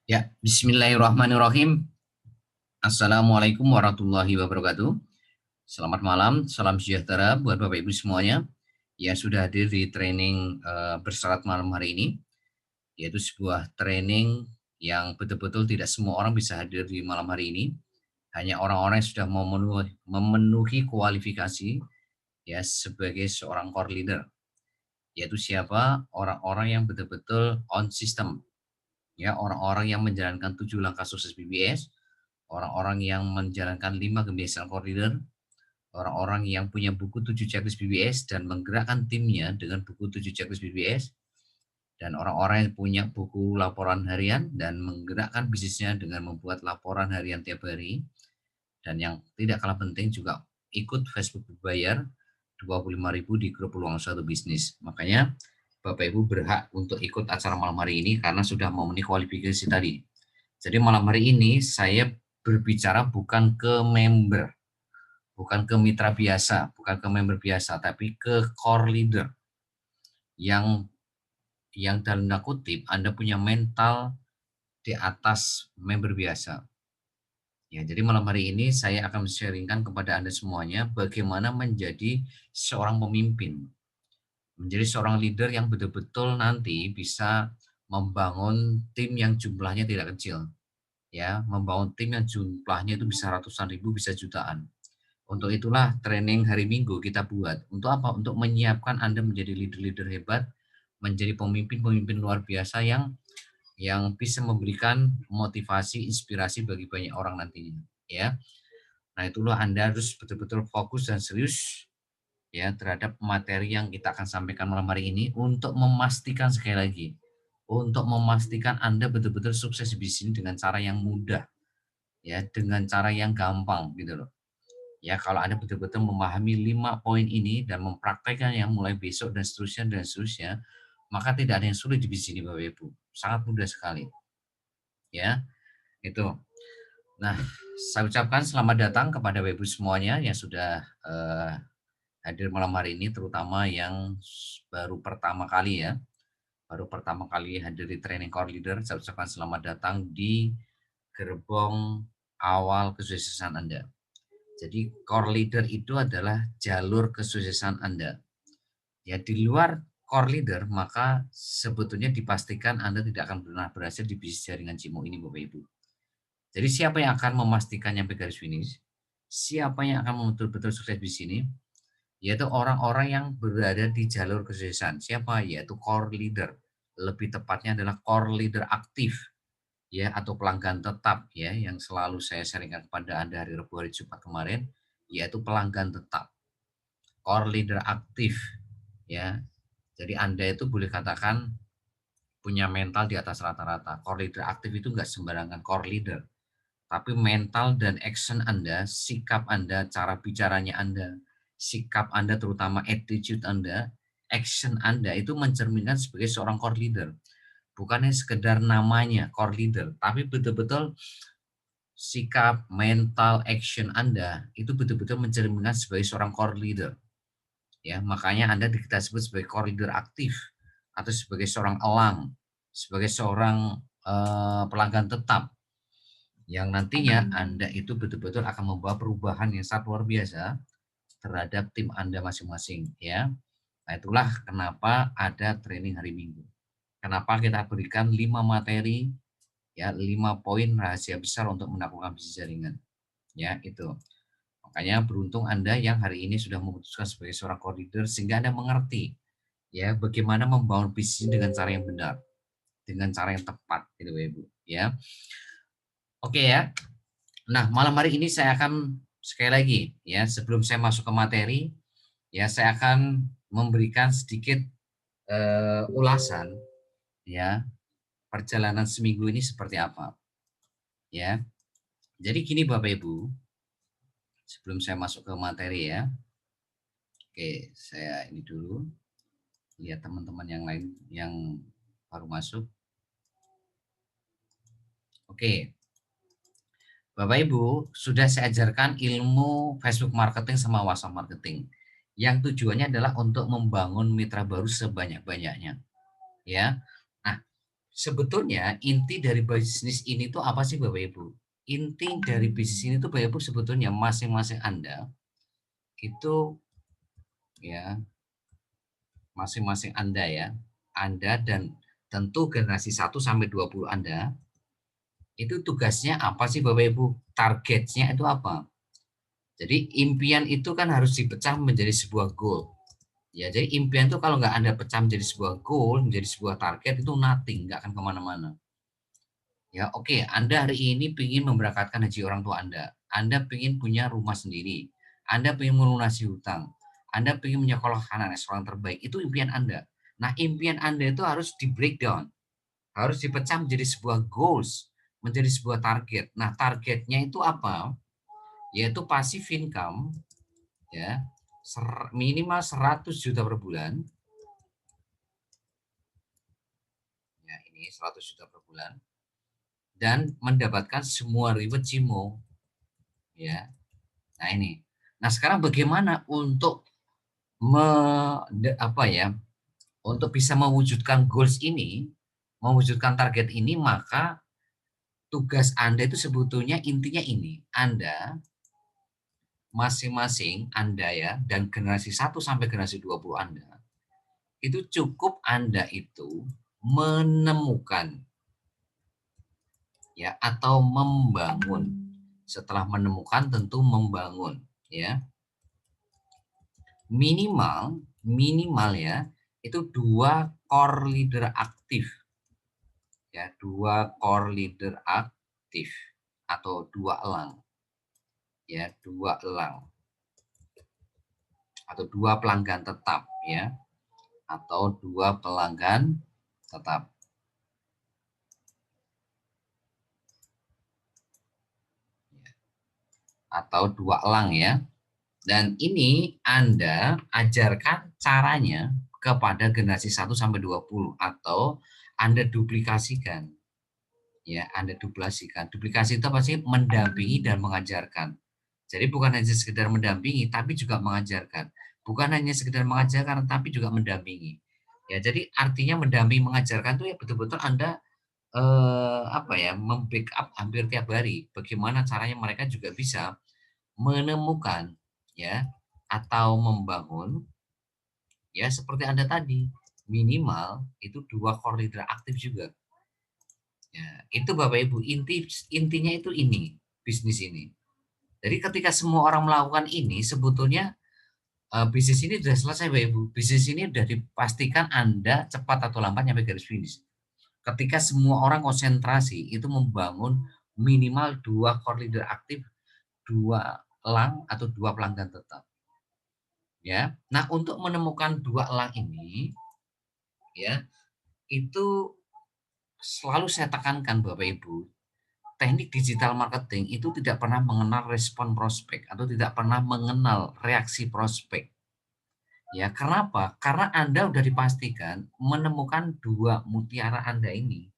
Ya, bismillahirrahmanirrahim. Assalamualaikum warahmatullahi wabarakatuh. Selamat malam, salam sejahtera buat Bapak Ibu semuanya yang sudah hadir di training bersyarat malam hari ini, yaitu sebuah training yang betul-betul tidak semua orang bisa hadir di malam hari ini. Hanya orang-orang yang sudah memenuhi kualifikasi ya sebagai seorang core leader, yaitu siapa? Orang-orang yang betul-betul on system, ya orang-orang yang menjalankan 7 langkah sukses BBS, orang-orang yang menjalankan 5 kebiasaan core leader, orang-orang yang punya buku 7 checklist BBS dan menggerakkan timnya dengan buku 7 checklist BBS, dan orang-orang yang punya buku laporan harian dan menggerakkan bisnisnya dengan membuat laporan harian tiap hari, dan yang tidak kalah penting juga ikut Facebook berbayar 25.000 di grup peluang suatu bisnis. Makanya Bapak Ibu berhak untuk ikut acara malam hari ini karena sudah memenuhi kualifikasi tadi. Jadi malam hari ini saya berbicara bukan ke member, bukan ke mitra biasa, bukan ke member biasa, tapi ke core leader yang dalam tanda kutip Anda punya mental di atas member biasa. Ya, jadi malam hari ini saya akan sharingkan kepada Anda semuanya bagaimana menjadi seorang pemimpin, menjadi seorang leader yang betul-betul nanti bisa membangun tim yang jumlahnya tidak kecil, ya, membangun tim yang jumlahnya itu bisa ratusan ribu, bisa jutaan. Untuk itulah training hari Minggu kita buat. Untuk apa? Untuk menyiapkan Anda menjadi leader-leader hebat, menjadi pemimpin-pemimpin luar biasa yang bisa memberikan motivasi, inspirasi bagi banyak orang nantinya, ya. Nah, itulah Anda harus betul-betul fokus dan serius ya terhadap materi yang kita akan sampaikan malam hari ini untuk memastikan sekali lagi, untuk memastikan Anda betul-betul sukses di bisnis dengan cara yang mudah, ya, dengan cara yang gampang gitu loh. Ya, kalau Anda betul-betul memahami 5 poin ini dan mempraktekkannya mulai besok dan seterusnya, maka tidak ada yang sulit di bisnis ini Bapak Ibu. Sangat mudah sekali, ya. Itu. Nah, saya ucapkan selamat datang kepada Bapak Ibu semuanya yang sudah hadir malam hari ini, terutama yang baru pertama kali ya, baru pertama kali hadir di training core leader. Saya ucapkan selamat datang di gerbong awal kesuksesan Anda. Jadi core leader itu adalah jalur kesuksesan Anda. Ya, di luar core leader, maka sebetulnya dipastikan Anda tidak akan pernah berhasil di bisnis jaringan Cimo ini, Bapak Ibu. Jadi siapa yang akan memastikan sampai garis finish? Siapa yang akan betul-betul sukses di sini? Yaitu orang-orang yang berada di jalur kesuksesan. Siapa? Yaitu core leader. Lebih tepatnya adalah core leader aktif ya, atau pelanggan tetap ya, yang selalu saya sharingkan kepada Anda hari Rabu, hari Jumat kemarin, yaitu pelanggan tetap, core leader aktif ya. Jadi Anda itu boleh katakan punya mental di atas rata-rata. Core leader aktif itu nggak sembarangan core leader, tapi mental dan action Anda, sikap Anda, cara bicaranya Anda, sikap Anda terutama attitude Anda, action Anda itu mencerminkan sebagai seorang core leader. Bukannya sekedar namanya core leader, tapi betul-betul sikap, mental, action Anda itu betul-betul mencerminkan sebagai seorang core leader. Ya, makanya Anda kita sebut sebagai core leader aktif atau sebagai seorang elang, sebagai seorang pelanggan tetap yang nantinya Anda itu betul-betul akan membawa perubahan yang sangat luar biasa terhadap tim Anda masing-masing ya. Nah, itulah kenapa ada training hari Minggu. Kenapa kita berikan 5 materi ya, 5 poin rahasia besar untuk melakukan bisnis jaringan. Ya, itu. Makanya beruntung Anda yang hari ini sudah memutuskan sebagai seorang core leader sehingga Anda mengerti ya bagaimana membangun bisnis dengan cara yang benar, dengan cara yang tepat gitu Ibu ya. Oke ya. Nah, malam hari ini saya akan sekali lagi ya, sebelum saya masuk ke materi, ya saya akan memberikan sedikit ulasan ya, perjalanan seminggu ini seperti apa ya. Jadi gini Bapak Ibu, sebelum saya masuk ke materi ya. Oke, saya ini dulu lihat teman-teman yang lain yang baru masuk. Oke. Bapak Ibu, sudah saya ajarkan ilmu Facebook marketing sama WhatsApp marketing. Yang tujuannya adalah untuk membangun mitra baru sebanyak-banyaknya, ya. Nah, sebetulnya inti dari bisnis ini tuh apa sih Bapak Ibu? Inti dari bisnis ini tuh Bapak Ibu sebetulnya masing-masing Anda itu ya, masing-masing Anda ya, Anda dan tentu generasi 1 sampai 20 Anda, itu tugasnya apa sih Bapak Ibu? Targetnya itu apa? Jadi impian itu kan harus dipecah menjadi sebuah goal. Ya, jadi impian itu kalau nggak Anda pecah menjadi sebuah goal, menjadi sebuah target itu nothing, nggak akan kemana-mana. Ya, oke, Anda hari ini ingin memberangkatkan haji orang tua Anda ingin punya rumah sendiri, Anda ingin melunasi hutang, Anda ingin menyekolahkan anak sekolah terbaik, itu impian Anda. Nah, impian Anda itu harus di breakdown, harus dipecah menjadi sebuah goals, menjadi sebuah target. Nah, targetnya itu apa? Yaitu passive income, ya, minimal 100 juta per bulan. Ya, ini 100 juta per bulan. Dan mendapatkan semua reward CIMO, ya. Nah, ini. Nah, sekarang bagaimana untuk apa ya? Untuk bisa mewujudkan goals ini, mewujudkan target ini, maka tugas Anda itu sebetulnya intinya ini. Anda masing-masing Anda ya, dan generasi 1 sampai generasi 20 Anda, itu cukup Anda itu menemukan ya, atau membangun. Setelah menemukan tentu membangun ya. Minimal ya, itu 2 core leader aktif. Ya, 2 core leader aktif atau 2 elang. Ya, 2 elang. Atau 2 pelanggan tetap ya. Atau 2 pelanggan tetap. Atau 2 elang ya. Dan ini Anda ajarkan caranya kepada generasi 1 sampai 20 atau Anda duplikasikan. Ya, Anda duplikasikan. Duplikasi itu pasti mendampingi dan mengajarkan. Jadi bukan hanya sekedar mendampingi tapi juga mengajarkan. Bukan hanya sekedar mengajarkan tapi juga mendampingi. Ya, jadi artinya mendampingi mengajarkan itu ya betul-betul Anda apa ya, membackup hampir tiap hari. Bagaimana caranya mereka juga bisa menemukan ya atau membangun ya seperti Anda tadi, minimal itu 2 core leader aktif juga. Ya, itu Bapak Ibu, intinya itu ini, bisnis ini. Jadi ketika semua orang melakukan ini sebetulnya bisnis ini sudah selesai Bapak Ibu. Bisnis ini sudah dipastikan Anda cepat atau lambat nyampe garis finish. Ketika semua orang konsentrasi itu membangun minimal 2 core leader aktif, 2 elang atau 2 pelanggan tetap. Ya. Nah, untuk menemukan 2 elang ini ya, itu selalu saya tekankan Bapak Ibu, teknik digital marketing itu tidak pernah mengenal respon prospek atau tidak pernah mengenal reaksi prospek. Ya, kenapa? Karena Anda sudah dipastikan menemukan 2 mutiara Anda ini.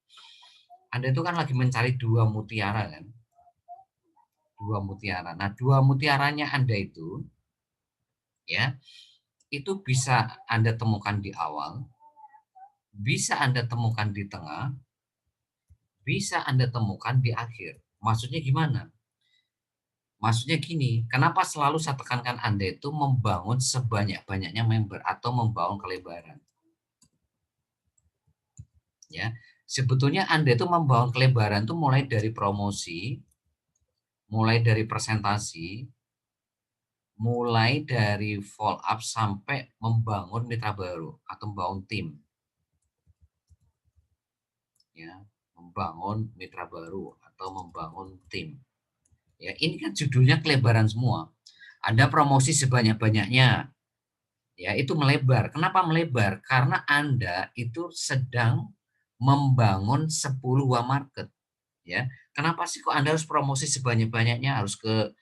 Anda itu kan lagi mencari 2 mutiara kan? 2 mutiara. Nah, 2 mutiaranya Anda itu ya, itu bisa Anda temukan di awal, bisa Anda temukan di tengah, bisa Anda temukan di akhir. Maksudnya gimana? Maksudnya gini, kenapa selalu saya tekankan Anda itu membangun sebanyak-banyaknya member atau membangun kelebaran. Ya, sebetulnya Anda itu membangun kelebaran itu mulai dari promosi, mulai dari presentasi, mulai dari follow up sampai membangun mitra baru atau membangun tim. Ya, membangun mitra baru atau membangun tim. Ya, ini kan judulnya kelebaran semua. Anda promosi sebanyak-banyaknya. Ya, itu melebar. Kenapa melebar? Karena Anda itu sedang membangun 10 market. Ya. Kenapa sih kok Anda harus promosi sebanyak-banyaknya? Harus ke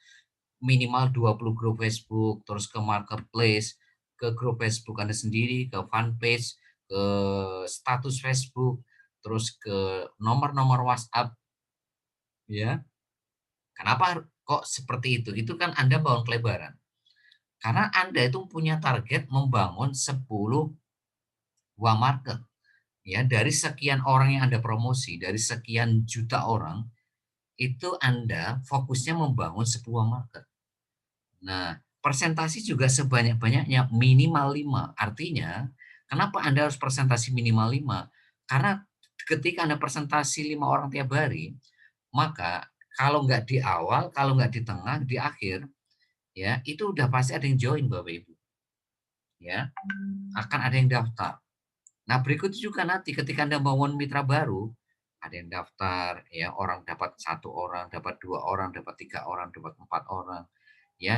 minimal 20 grup Facebook, terus ke marketplace, ke grup Facebook Anda sendiri, ke fanpage, ke status Facebook, terus ke nomor-nomor WhatsApp. Ya. Kenapa kok seperti itu? Itu kan Anda bangun kelebaran. Karena Anda itu punya target membangun 10 market. Ya, dari sekian orang yang Anda promosi, dari sekian juta orang, itu Anda fokusnya membangun sebuah market. Nah, presentasi juga sebanyak-banyaknya minimal 5. Artinya, kenapa Anda harus presentasi minimal 5? Karena ketika Anda presentasi 5 orang tiap hari, maka kalau nggak di awal, kalau nggak di tengah, di akhir, ya itu udah pasti ada yang join Bapak Ibu. Ya, akan ada yang daftar. Nah, berikutnya juga nanti ketika Anda bangun mitra baru, ada yang daftar, ya orang dapat 1 orang, dapat 2 orang, dapat 3 orang, dapat 4 orang, ya.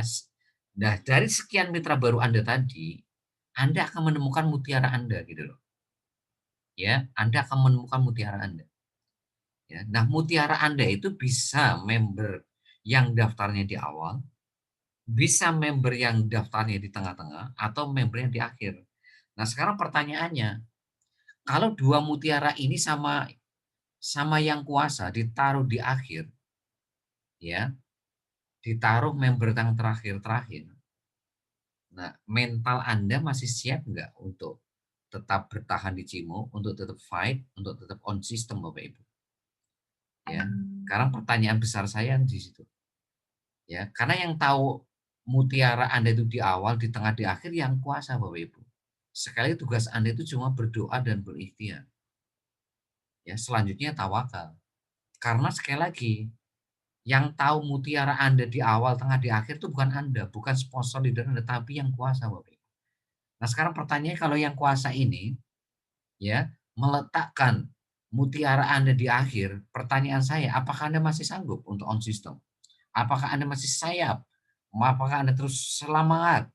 Nah, dari sekian mitra baru Anda tadi, Anda akan menemukan mutiara Anda gitu loh. Ya, Anda akan menemukan mutiara Anda. Ya. Nah, mutiara Anda itu bisa member yang daftarnya di awal, bisa member yang daftarnya di tengah-tengah, atau member yang di akhir. Nah, sekarang pertanyaannya, kalau dua mutiara ini sama sama yang kuasa ditaruh di akhir, ya, ditaruh member yang terakhir-terakhir. Nah, mental Anda masih siap nggak untuk tetap bertahan di Cimo, untuk tetap fight, untuk tetap on system Bapak Ibu? Ya, sekarang pertanyaan besar saya di situ. Ya, karena yang tahu mutiara Anda itu di awal, di tengah, di akhir yang kuasa Bapak Ibu. Sekali tugas Anda itu cuma berdoa dan berikhtiar. Ya, selanjutnya tawakal. Karena sekali lagi, yang tahu mutiara Anda di awal, tengah, di akhir itu bukan Anda, bukan sponsor leader Anda, tapi yang kuasa Bapak Ibu. Nah, sekarang pertanyaannya kalau yang kuasa ini, ya, meletakkan mutiara Anda di akhir, pertanyaan saya, apakah Anda masih sanggup untuk on system? Apakah Anda masih sayap? Apakah Anda terus semangat?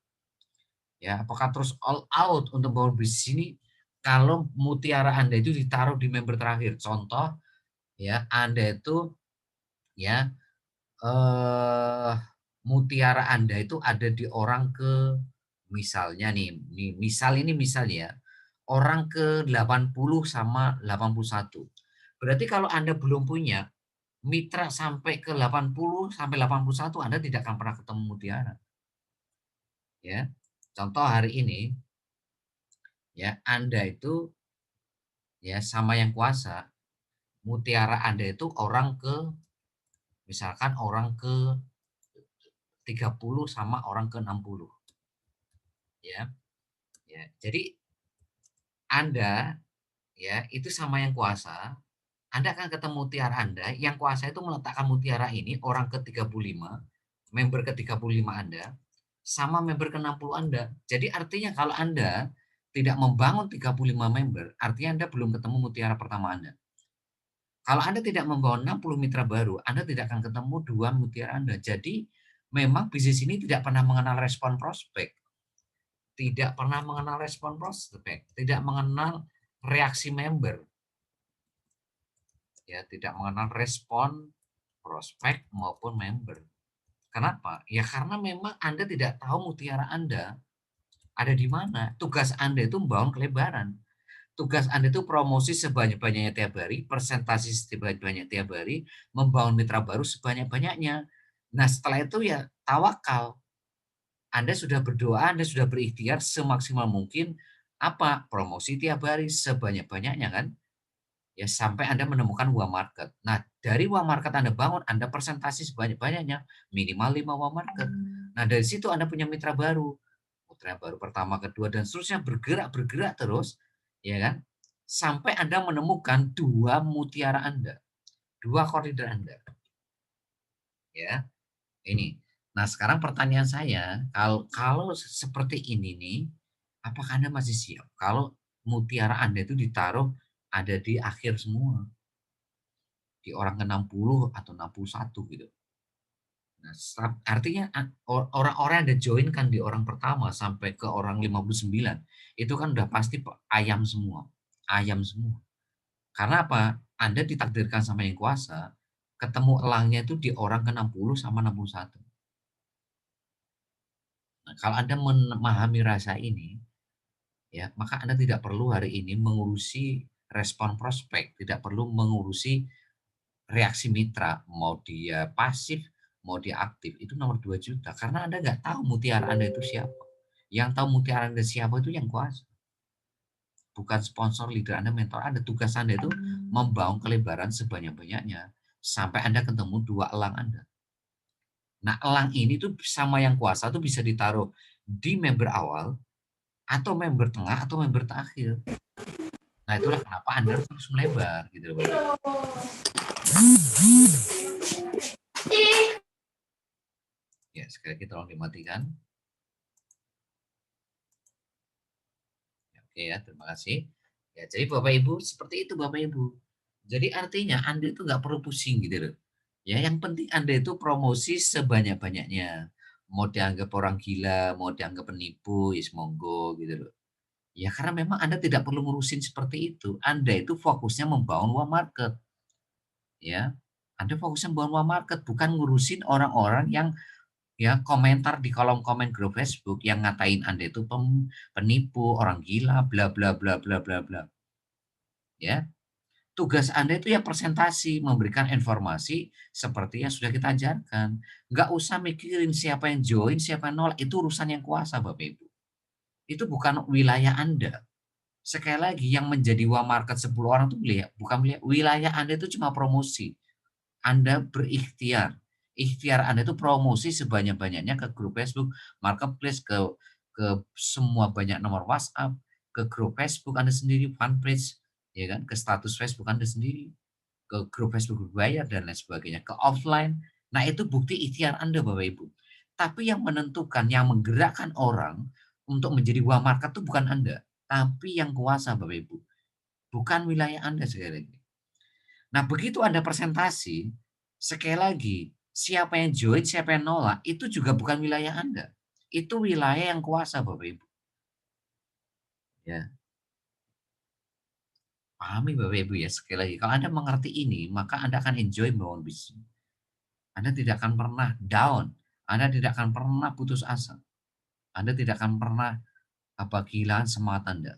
Ya, apakah terus all out untuk bangun bisnis ini kalau mutiara Anda itu ditaruh di member terakhir? Contoh, ya, Anda itu, ya, mutiara Anda itu ada di orang ke misalnya nih misal ya, orang ke-80 sama 81. Berarti kalau Anda belum punya mitra sampai ke-80 sampai 81 Anda tidak akan pernah ketemu mutiara, ya. Contoh hari ini, ya, Anda itu, ya, sama yang kuasa, mutiara Anda itu orang ke misalkan orang ke-30 sama orang ke-60, ya. Ya, jadi Anda, ya, itu sama yang kuasa, Anda akan ketemu mutiara Anda, yang kuasa itu meletakkan mutiara ini orang ke-35, member ke-35 Anda, sama member ke-60 Anda. Jadi artinya kalau Anda tidak membangun 35 member, artinya Anda belum ketemu mutiara pertama Anda. Kalau Anda tidak membangun 60 mitra baru, Anda tidak akan ketemu 2 mutiara Anda. Jadi memang bisnis ini tidak pernah mengenal respon prospek. Tidak pernah mengenal respon prospek, tidak mengenal reaksi member, ya, tidak mengenal respon prospek maupun member. Kenapa? Ya karena memang Anda tidak tahu mutiara Anda ada di mana. Tugas Anda itu membangun kelebaran. Tugas Anda itu promosi sebanyak-banyaknya tiap hari, presentasi sebanyak-banyaknya tiap hari, membangun mitra baru sebanyak-banyaknya. Nah, setelah itu ya tawakal. Anda sudah berdoa, Anda sudah berikhtiar semaksimal mungkin, apa, promosi tiap hari sebanyak-banyaknya kan, ya sampai Anda menemukan uang market. Nah, dari uang market Anda bangun, Anda presentasi sebanyak-banyaknya, minimal 5 uang market. Nah, dari situ Anda punya mitra baru, mitra baru pertama, kedua, dan seterusnya bergerak terus, ya kan, sampai Anda menemukan 2 mutiara Anda, 2 koridor Anda, ya. Ini. Nah, sekarang pertanyaan saya, kalau kalau seperti ini nih, apakah Anda masih siap kalau mutiara Anda itu ditaruh ada di akhir semua, di orang ke-60 atau 61 gitu. Nah, artinya orang-orang yang Anda join kan di orang pertama sampai ke orang 59, itu kan udah pasti ayam semua, ayam semua. Karena apa? Anda ditakdirkan sama Yang Kuasa, ketemu elangnya itu di orang ke-60 sama 61. Nah, kalau Anda memahami rasa ini, ya, maka Anda tidak perlu hari ini mengurusi respon prospek, tidak perlu mengurusi reaksi mitra, mau dia pasif, mau dia aktif, itu nomor 2 juta, karena Anda nggak tahu mutiara Anda itu siapa. Yang tahu mutiara Anda siapa itu Yang Kuasa. bukan sponsor, leader Anda, mentor Anda. Tugas Anda itu membangun kelebaran sebanyak-banyaknya sampai Anda ketemu 2 elang Anda. Nah, elang ini tuh sama yang kuasa tuh bisa ditaruh di member awal, atau member tengah, atau member terakhir. Nah, itulah kenapa Anda harus terus melebar gitu loh, Bapak. Ya, sekali lagi tolong dimatikan. Oke ya, terima kasih. Ya, jadi Bapak Ibu, seperti itu Bapak Ibu. Jadi artinya Anda itu nggak perlu pusing gitu loh. Ya, yang penting Anda itu promosi sebanyak-banyaknya. Mau dianggap orang gila, mau dianggap penipu, ya monggo gitu loh. Ya karena memang Anda tidak perlu ngurusin seperti itu. Anda itu fokusnya membangun warm market. Ya, Anda fokusnya membangun warm market, bukan ngurusin orang-orang yang ya komentar di kolom komen grup Facebook yang ngatain Anda itu penipu, orang gila, bla bla bla bla bla bla. Ya, tugas Anda itu ya presentasi, memberikan informasi seperti yang sudah kita ajarkan. Nggak usah mikirin siapa yang join, siapa yang nolak, itu urusan yang kuasa Bapak Ibu. Itu bukan wilayah Anda. Sekali lagi yang menjadi market 10 orang itu bukan wilayah Anda, itu cuma promosi. Anda berikhtiar. Ikhtiar Anda itu promosi sebanyak-banyaknya ke grup Facebook, marketplace, ke semua banyak nomor WhatsApp, ke grup Facebook Anda sendiri, fanpage, ya kan, ke status Facebook Anda sendiri, ke grup Facebook berbayar dan lain sebagainya, ke offline. Nah, itu bukti ikhtiar Anda Bapak Ibu. Tapi yang menentukan, yang menggerakkan orang untuk menjadi market itu bukan Anda, tapi yang kuasa Bapak Ibu. Bukan wilayah Anda sekali lagi. Nah, begitu Anda presentasi, sekali lagi, siapa yang join, siapa yang nolak, itu juga bukan wilayah Anda. Itu wilayah yang kuasa, Bapak Ibu. Ya, pahami Bapak Ibu ya, sekali lagi. Kalau Anda mengerti ini, maka Anda akan enjoy membangun bisnis. Anda tidak akan pernah down. Anda tidak akan pernah putus asa. Anda tidak akan pernah kehilangan semangat Anda.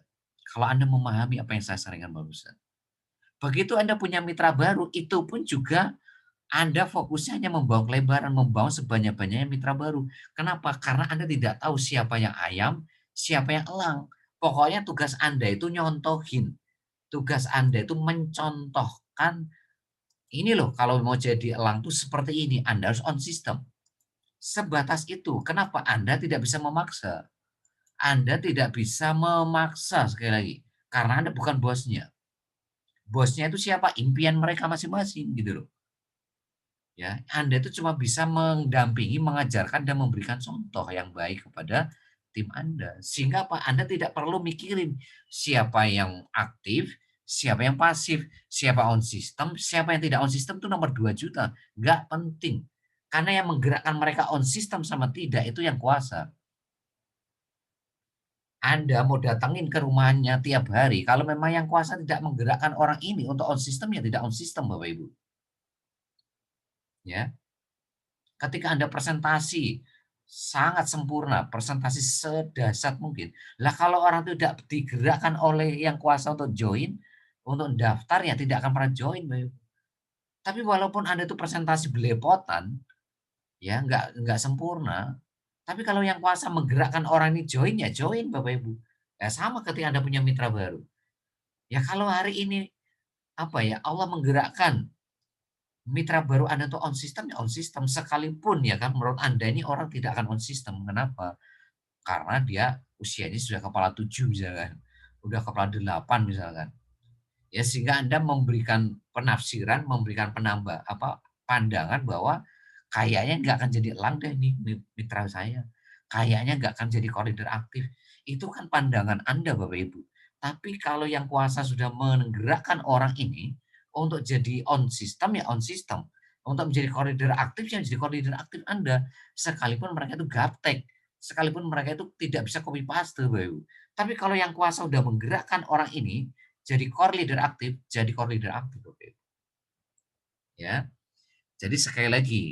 Kalau Anda memahami apa yang saya sarankan barusan. Begitu Anda punya mitra baru, itu pun juga Anda fokusnya hanya membangun kelebaran, membangun sebanyak-banyaknya mitra baru. Kenapa? Karena Anda tidak tahu siapa yang ayam, siapa yang elang. Pokoknya tugas Anda itu nyontohin. Tugas Anda itu mencontohkan, ini loh kalau mau jadi elang tuh seperti ini, Anda harus on system. Sebatas itu. Kenapa? Anda tidak bisa memaksa. Anda tidak bisa memaksa sekali lagi. Karena Anda bukan bosnya. Bosnya itu siapa? Impian mereka masing-masing gitu loh. Ya, Anda itu cuma bisa mendampingi, mengajarkan, dan memberikan contoh yang baik kepada tim Anda. Sehingga apa? Anda tidak perlu mikirin siapa yang aktif, siapa yang pasif, siapa on system, siapa yang tidak on system itu nomor 2 juta. Nggak penting. Karena yang menggerakkan mereka on system sama tidak itu yang kuasa. Anda mau datangin ke rumahnya tiap hari, kalau memang yang kuasa tidak menggerakkan orang ini untuk on system, ya tidak on system Bapak Ibu. Ya. Ketika Anda presentasi sangat sempurna, presentasi sedahsyat mungkin. Lah kalau orang itu tidak digerakkan oleh yang kuasa untuk join, untuk daftar, ya tidak akan pernah join, Bapak Ibu. Tapi walaupun Anda itu presentasi belepotan, ya nggak sempurna, tapi kalau yang kuasa menggerakkan orang ini join, ya join Bapak Ibu. Ya sama ketika Anda punya mitra baru. Ya kalau hari ini apa ya, Allah menggerakkan mitra baru Anda tuh on system, ya on system. Sekalipun ya kan menurut Anda ini orang tidak akan on system. Kenapa? Karena dia usianya sudah kepala 7 misalkan, udah kepala 8 misalkan. Ya sehingga Anda memberikan penafsiran, memberikan pandangan bahwa kayaknya nggak akan jadi elang deh nih mitra saya. Kayaknya nggak akan jadi koridor aktif. Itu kan pandangan Anda Bapak Ibu. Tapi kalau yang kuasa sudah menggerakkan orang ini untuk jadi on system, ya on system. Untuk menjadi koridor aktif, ya menjadi koridor aktif Anda. Sekalipun mereka itu gaptek, sekalipun mereka itu tidak bisa copy paste Bapak Ibu. Tapi kalau yang kuasa sudah menggerakkan orang ini jadi core leader aktif, jadi core leader aktif Bapak Ibu. Ya. Jadi sekali lagi,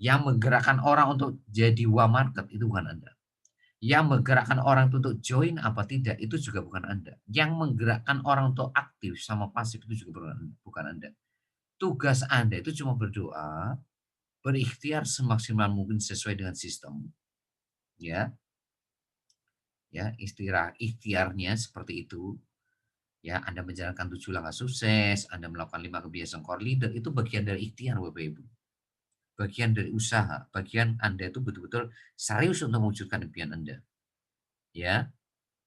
yang menggerakkan orang untuk jadi market itu bukan Anda. Yang menggerakkan orang untuk join apa tidak itu juga bukan Anda. Yang menggerakkan orang untuk aktif sama pasif itu juga bukan Anda. Tugas Anda itu cuma berdoa, berikhtiar semaksimal mungkin sesuai dengan sistem, ya. Ya, ikhtiarnya seperti itu. Ya, Anda menjalankan 7 langkah sukses, Anda melakukan 5 kebiasaan core leader, itu bagian dari ikhtiar Bapak Ibu. Bagian dari usaha, bagian Anda itu betul-betul serius untuk mewujudkan impian Anda. Ya,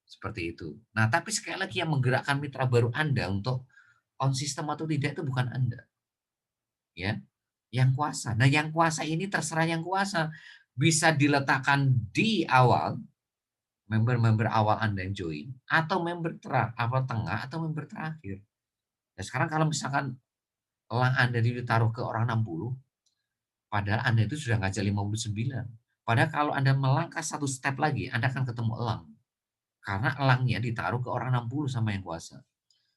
seperti itu. Nah, tapi sekali lagi yang menggerakkan mitra baru Anda untuk konsisten atau tidak itu bukan Anda, ya, yang kuasa. Nah, yang kuasa ini terserah yang kuasa. Bisa diletakkan di awal, member-member awal Anda yang join, atau member awal tengah, atau member terakhir. Nah, sekarang kalau misalkan elang Anda ditaruh ke orang 60, padahal Anda itu sudah ngajak 59. Padahal kalau Anda melangkah satu step lagi, Anda akan ketemu elang. Karena elangnya ditaruh ke orang 60 sama yang kuasa.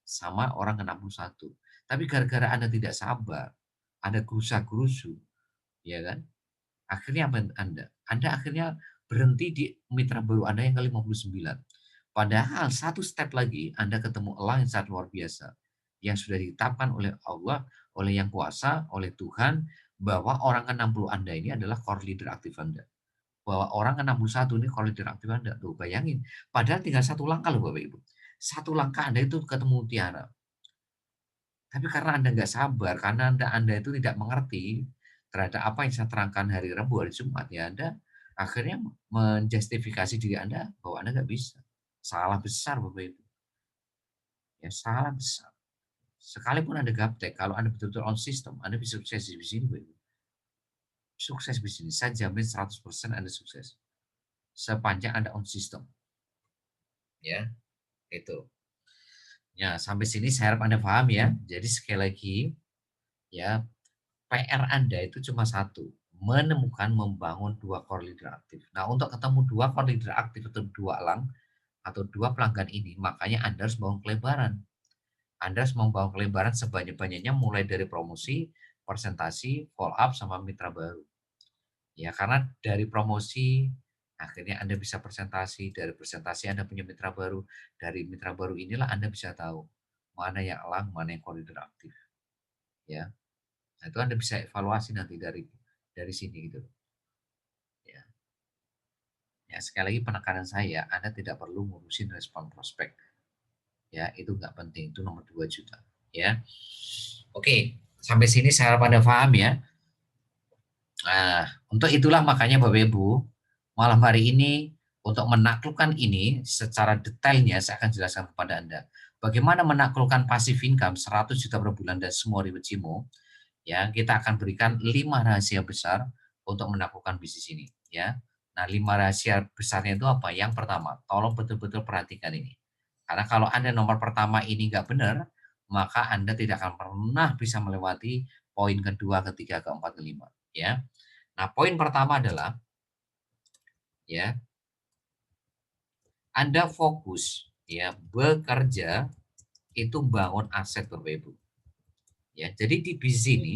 Sama orang ke 61. Tapi gara-gara Anda tidak sabar, Anda gerusa-gerusu, ya kan? Akhirnya apa Anda? Anda akhirnya berhenti di mitra baru Anda yang ke-59. Padahal satu step lagi Anda ketemu elang yang sangat luar biasa. Yang sudah ditetapkan oleh Allah, oleh Yang Kuasa, oleh Tuhan, bahwa orang ke-60 Anda ini adalah core leader aktif Anda. Bahwa orang ke-61 ini core leader aktif Anda. Tuh, bayangin. Padahal tinggal satu langkah loh Bapak Ibu. Satu langkah Anda itu ketemu Tiara. Tapi karena Anda nggak sabar, karena Anda itu tidak mengerti terhadap apa yang saya terangkan hari Rabu, hari Jumat, ya Anda akhirnya menjustifikasi diri Anda bahwa Anda nggak bisa. Salah besar Bapak Ibu, ya salah besar. Sekalipun Anda gaptek, kalau Anda betul-betul on system, Anda bisa sukses di sini Bapak Ibu. Sukses di sini, saya jamin 100% Anda sukses. Sepanjang Anda on system, ya itu. Ya, sampai sini saya harap Anda paham ya. Jadi sekali lagi, ya PR Anda itu cuma satu, menemukan, membangun 2 core leader aktif. Nah, untuk ketemu 2 core leader aktif atau 2 elang atau 2 pelanggan ini, makanya Anda harus bangun kelebaran. Anda harus membangun kelebaran sebanyak-banyaknya mulai dari promosi, presentasi, follow up, sama mitra baru. Ya, karena dari promosi akhirnya Anda bisa presentasi, dari presentasi Anda punya mitra baru, dari mitra baru inilah Anda bisa tahu mana yang elang, mana yang core leader aktif, ya. Nah, itu Anda bisa evaluasi nanti dari sini gitu, ya. Ya, sekali lagi penekanan saya, Anda tidak perlu ngurusin respon prospek. Ya, itu nggak penting, itu nomor 2 juga, ya. Oke, sampai sini saya harap Anda paham ya. Nah, untuk itulah makanya Bapak Ibu, malam hari ini untuk menaklukkan ini secara detailnya saya akan jelaskan kepada Anda. Bagaimana menaklukkan passive income 100 juta per bulan dan semua ribet Cimo, ya, kita akan berikan 5 rahasia besar untuk menaklukkan bisnis ini, ya. Nah, 5 rahasia besarnya itu apa? Yang pertama, tolong betul-betul perhatikan ini. Karena kalau Anda nomor pertama ini nggak benar, maka Anda tidak akan pernah bisa melewati poin kedua, ketiga, keempat, kelima, ya. Nah, poin pertama adalah, ya, Anda fokus, ya, bekerja itu bangun aset Bapak Ibu. Ya, jadi di bisnis ini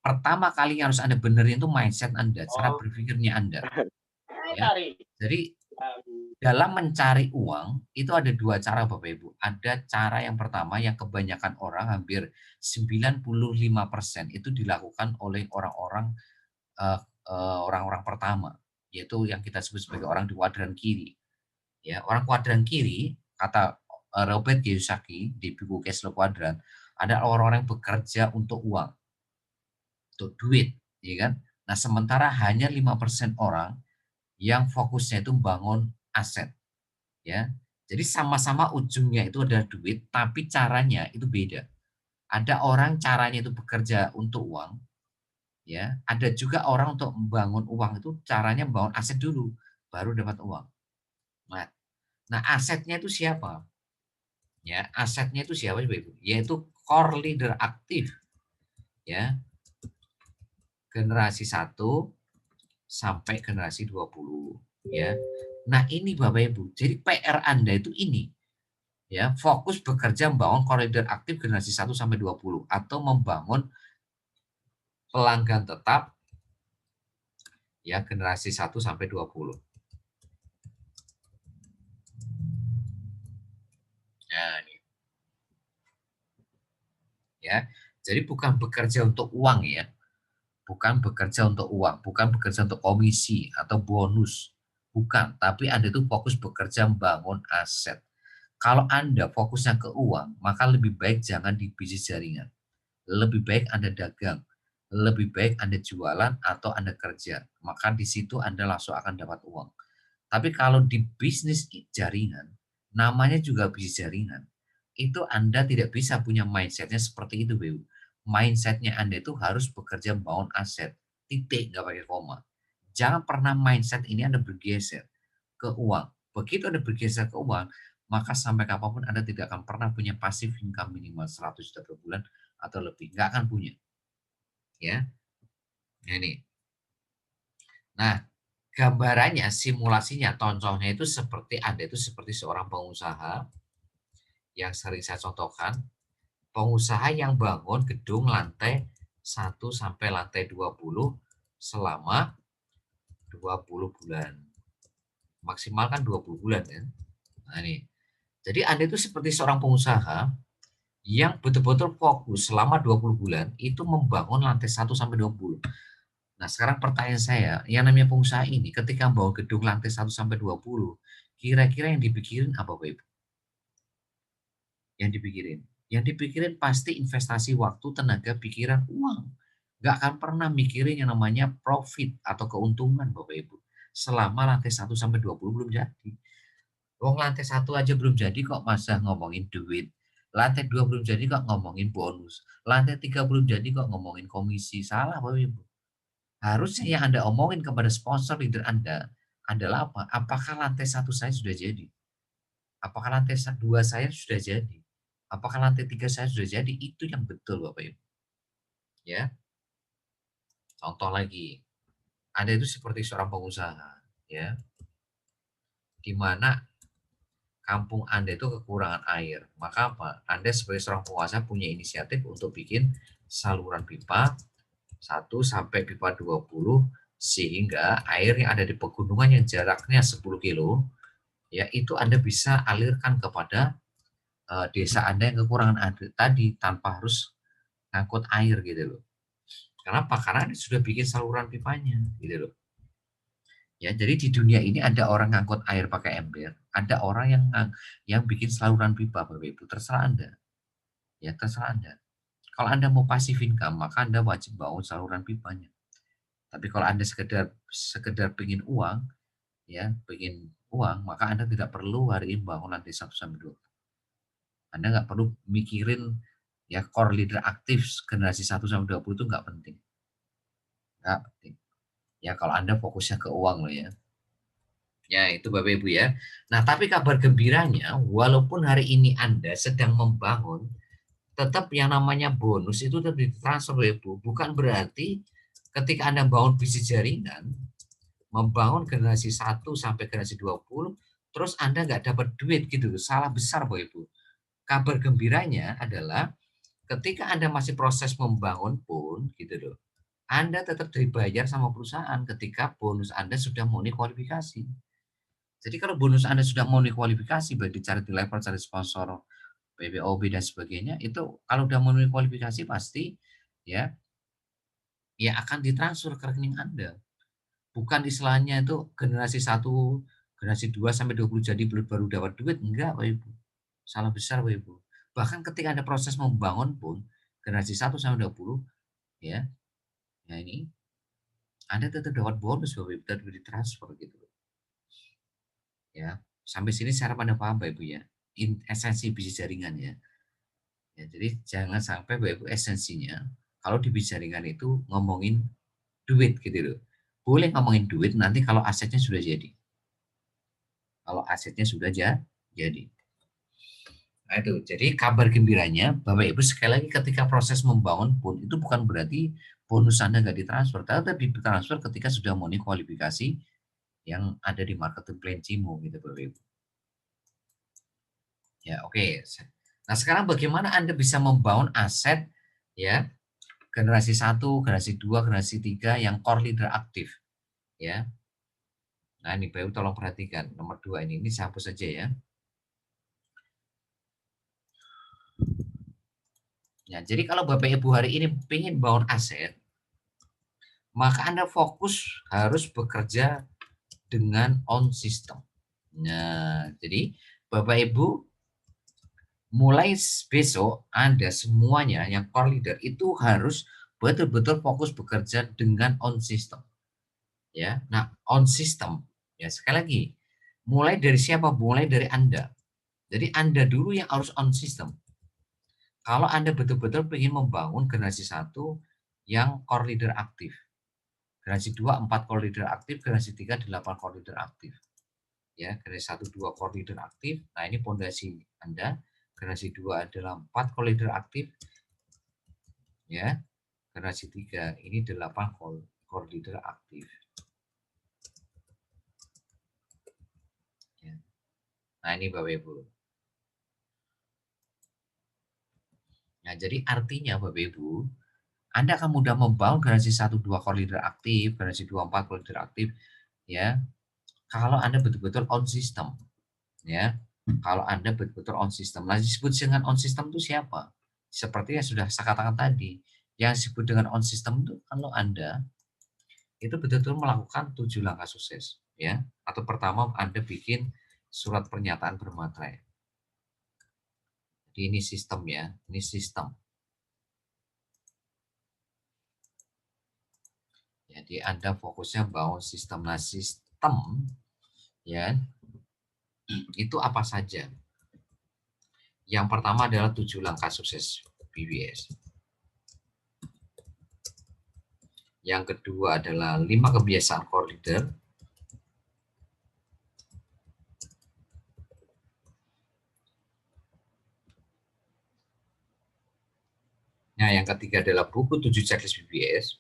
pertama kali yang harus Anda benerin itu mindset Anda, cara berpikirnya Anda, ya. Jadi dalam mencari uang itu ada 2 cara Bapak Ibu. Ada cara yang pertama yang kebanyakan orang hampir 95% itu dilakukan oleh orang-orang eee orang-orang pertama, yaitu yang kita sebut sebagai orang di kuadran kiri. Ya, orang kuadran kiri, kata Robert Kiyosaki di buku Cash Flow Quadrant, ada orang-orang yang bekerja untuk uang, untuk duit, ya kan? Nah, sementara hanya 5% orang yang fokusnya itu membangun aset, ya. Jadi sama-sama ujungnya itu adalah duit, tapi caranya itu beda. Ada orang caranya itu bekerja untuk uang, ya. Ada juga orang untuk membangun uang itu caranya membangun aset dulu, baru dapat uang. Nah, asetnya itu siapa? Ya, asetnya itu siapa Bapak Ibu? Yaitu core leader aktif, ya, generasi 1 sampai generasi 20, ya. Nah, ini Bapak Ibu, jadi PR Anda itu ini, ya, fokus bekerja membangun core leader aktif generasi 1 sampai 20 atau membangun pelanggan tetap, ya, generasi 1 sampai 20. Nah, ini, ya. Jadi bukan bekerja untuk uang ya. Bukan bekerja untuk uang, bukan bekerja untuk komisi atau bonus, bukan. Tapi Anda itu fokus bekerja membangun aset. Kalau Anda fokusnya ke uang, maka lebih baik jangan di bisnis jaringan. Lebih baik Anda dagang, lebih baik Anda jualan atau Anda kerja. Maka di situ Anda langsung akan dapat uang. Tapi kalau di bisnis jaringan, namanya juga bisnis jaringan, itu Anda tidak bisa punya mindsetnya seperti itu, Bu. Mindsetnya Anda itu harus bekerja membangun aset. Titik, nggak pakai koma. Jangan pernah mindset ini Anda bergeser ke uang. Begitu Anda bergeser ke uang, maka sampai kapanpun Anda tidak akan pernah punya passive income minimal 100 juta per bulan atau lebih. Nggak akan punya. Ya, nah ini. Nah, gambarannya, simulasinya, contohnya itu seperti Anda itu seperti seorang pengusaha yang sering saya contohkan, pengusaha yang bangun gedung lantai 1 sampai lantai 20 selama 20 bulan. Maksimal kan 20 bulan ya. Nah ini. Jadi Anda itu seperti seorang pengusaha yang betul-betul fokus selama 20 bulan itu membangun lantai 1 sampai 20. Nah, sekarang pertanyaan saya, yang namanya pengusaha ini ketika membangun gedung lantai 1 sampai 20, kira-kira yang dipikirin apa, Bapak Ibu? Yang dipikirin? Yang dipikirin pasti investasi waktu, tenaga, pikiran, uang. Nggak akan pernah mikirin yang namanya profit atau keuntungan, Bapak Ibu. Selama lantai 1 sampai 20 belum jadi. Wong lantai 1 aja belum jadi kok masa ngomongin duit. Lantai 2 belum jadi kok ngomongin bonus. Lantai 3 belum jadi kok ngomongin komisi. Salah, Bapak Ibu. Harusnya yang Anda omongin kepada sponsor leader Anda adalah apa? Apakah lantai 1 saya sudah jadi? Apakah lantai 2 saya sudah jadi? Apakah lantai 3 saya sudah jadi? Itu yang betul, Bapak Ibu. Ya, contoh lagi. Anda itu seperti seorang pengusaha, ya, di mana kampung Anda itu kekurangan air. Maka apa? Anda sebagai seorang pengusaha punya inisiatif untuk bikin saluran pipa 1 sampai pipa 20 sehingga air yang ada di pegunungan yang jaraknya 10 kilo ya itu Anda bisa alirkan kepada desa Anda yang kekurangan air tadi tanpa harus ngangkut air gitu loh. Kenapa? Karena Anda sudah bikin saluran pipanya gitu loh. Ya, jadi di dunia ini ada orang ngangkut air pakai ember, ada orang yang bikin saluran pipa, Bapak Ibu, terserah Anda. Ya, terserah Anda. Kalau Anda mau passive income, maka Anda wajib bangun saluran pipanya. Tapi kalau Anda sekedar sekedar pengen uang, ya, pengen uang, maka Anda tidak perlu hari ini bangun lantai 1 sampai 2. Anda nggak perlu mikirin ya core leader aktif generasi 1 sampai 20 itu nggak penting. Nggak penting. Ya kalau Anda fokusnya ke uang loh ya. Ya, itu Bapak Ibu ya. Nah, tapi kabar gembiranya, walaupun hari ini Anda sedang membangun, tetap yang namanya bonus itu tetap ditransfer Bapak Ibu. Bukan berarti ketika Anda bangun bisnis jaringan, membangun generasi 1 sampai generasi 20, terus Anda nggak dapat duit gitu. Salah besar Bapak Ibu. Kabar gembiranya adalah ketika Anda masih proses membangun pun gitu loh, Anda tetap dibayar sama perusahaan ketika bonus Anda sudah memenuhi kualifikasi. Jadi kalau bonus Anda sudah memenuhi kualifikasi, baik di charity level, cari sponsor, PBOB dan sebagainya, itu kalau sudah memenuhi kualifikasi pasti ya, ya akan ditransfer ke rekening Anda. Bukan istilahnya itu generasi 1, generasi 2 sampai 20 jadi baru dapat duit, enggak Bapak Ibu. Salah besar Bapak Ibu. Bahkan ketika Anda proses membangun pun, generasi 1 sampai 20 ya, ya ini Anda tetap dapat bonus Bapak Ibu, tetap ditransfer gitu. Ya, sampai sini secara pada paham Bapak Ibu ya. Esensi bisnis jaringan ya. Ya, jadi jangan sampai Bapak Ibu esensinya kalau di bisnis jaringan itu ngomongin duit gitu loh. Boleh ngomongin duit nanti kalau asetnya sudah jadi. Kalau asetnya sudah jadi. Nah itu, jadi kabar gembiranya Bapak Ibu sekali lagi ketika proses membangun pun itu bukan berarti bonus Anda nggak ditransfer, tapi ditransfer ketika sudah memenuhi kualifikasi yang ada di marketing plan Cimo gitu Bapak Ibu. Ya, oke. Nah, sekarang bagaimana Anda bisa membangun aset ya generasi 1, generasi 2, generasi 3 yang core leader aktif ya. Nah, ini Bapak tolong perhatikan nomor 2 ini saya hapus saja ya. Ya, jadi kalau Bapak Ibu hari ini ingin bangun aset, maka Anda fokus harus bekerja dengan on system. Nah, jadi Bapak Ibu mulai besok Anda semuanya yang core leader itu harus betul-betul fokus bekerja dengan on system. Ya, nah on system ya sekali lagi mulai dari siapa? Mulai dari Anda. Jadi Anda dulu yang harus on system. Kalau Anda betul-betul ingin membangun generasi 1 yang core leader aktif. Generasi 2 4 core leader aktif, generasi 3 8 core leader aktif. Ya, generasi 1 2 core leader aktif. Nah, ini pondasi Anda. Generasi 2 adalah 4 core leader aktif. Ya, generasi 3 ini 8 core leader aktif. Ya. Nah, ini Bapak Ibu. Nah, jadi artinya Bapak Ibu, Anda akan mudah membangun generasi 1 2 core leader aktif, generasi 2 4 core leader aktif ya. Kalau Anda betul-betul on system ya. Kalau Anda betul-betul on system. Nah, disebut dengan on system itu siapa? Seperti yang sudah saya katakan tadi. Yang disebut dengan on system itu kalau Anda itu betul-betul melakukan 7 langkah sukses ya. Atau pertama Anda bikin surat pernyataan bermaterai. Jadi ini sistem ya, ini sistem. Jadi Anda fokusnya bangun sistem. Nah, sistem ya itu apa saja? Yang pertama adalah 7 langkah sukses BBS. Yang kedua adalah 5 kebiasaan core leader. Nah, yang ketiga adalah buku 7 checklist BBS.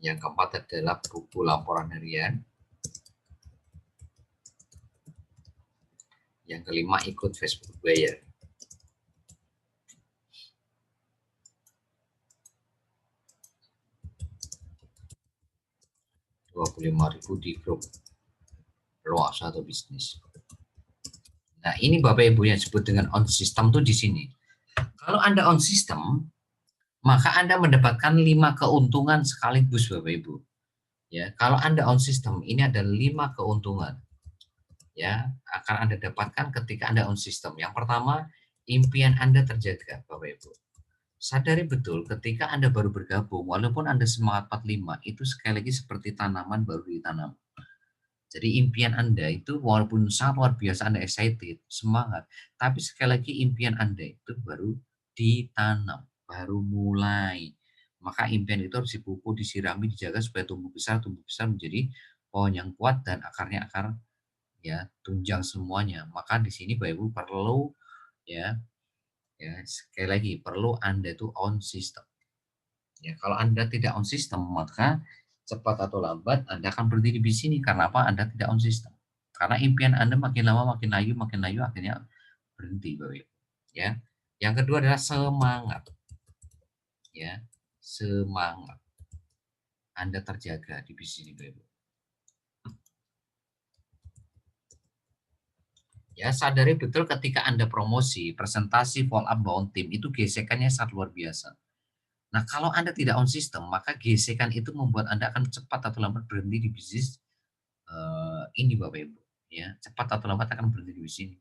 Yang keempat adalah buku laporan harian. Yang kelima ikut Facebook Buyer. 25.000 di grup luas atau bisnis. Nah, ini Bapak Ibu yang disebut dengan on system tuh di sini. Kalau Anda on system, maka Anda mendapatkan 5 keuntungan sekaligus Bapak Ibu. Ya, kalau Anda on system, ini ada 5 keuntungan. Ya, akan Anda dapatkan ketika Anda on system. Yang pertama, impian Anda terjaga Bapak Ibu. Sadari betul ketika Anda baru bergabung, walaupun Anda semangat 45, itu sekali lagi seperti tanaman baru ditanam. Jadi impian Anda itu walaupun sangat luar biasa Anda excited, semangat, tapi sekali lagi impian Anda itu baru ditanam, baru mulai. Maka impian itu harus dipupuk, disirami, dijaga supaya tumbuh besar menjadi pohon yang kuat dan akarnya akar ya tunjang semuanya. Maka di sini Bapak Ibu perlu ya sekali lagi perlu Anda itu on system. Ya, kalau Anda tidak on system, maka cepat atau lambat Anda akan berhenti di sini. Karena apa? Anda tidak on system. Karena impian Anda makin lama makin layu akhirnya berhenti, Bapak Ibu. Ya. Yang kedua adalah semangat. Ya, semangat. Anda terjaga di bisnis ini, Bapak Ibu. Ya, sadari betul ketika Anda promosi, presentasi, follow up, bound tim, itu gesekannya sangat luar biasa. Nah, kalau Anda tidak on system, maka gesekan itu membuat Anda akan cepat atau lambat berhenti di bisnis ini Bapak Ibu, ya cepat atau lambat akan berhenti di sini.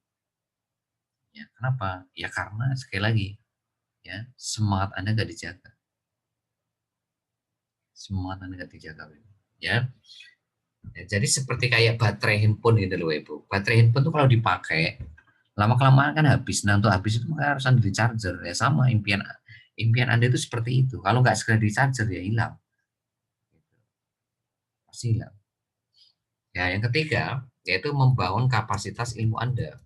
Ya, kenapa? Ya karena sekali lagi, ya semangat Anda nggak dijaga, semangat Anda nggak dijaga, Bapak Ibu. Ya. Ya, jadi seperti kayak baterai handphone gitu loh Ibu. Baterai handphone tuh kalau dipakai lama kelamaan kan habis. Nah untuk habis itu maka harus Anda di charger. Ya sama impian impian Anda itu seperti itu. Kalau nggak segera di charger ya hilang, pasti hilang. Ya yang ketiga yaitu membangun kapasitas ilmu Anda.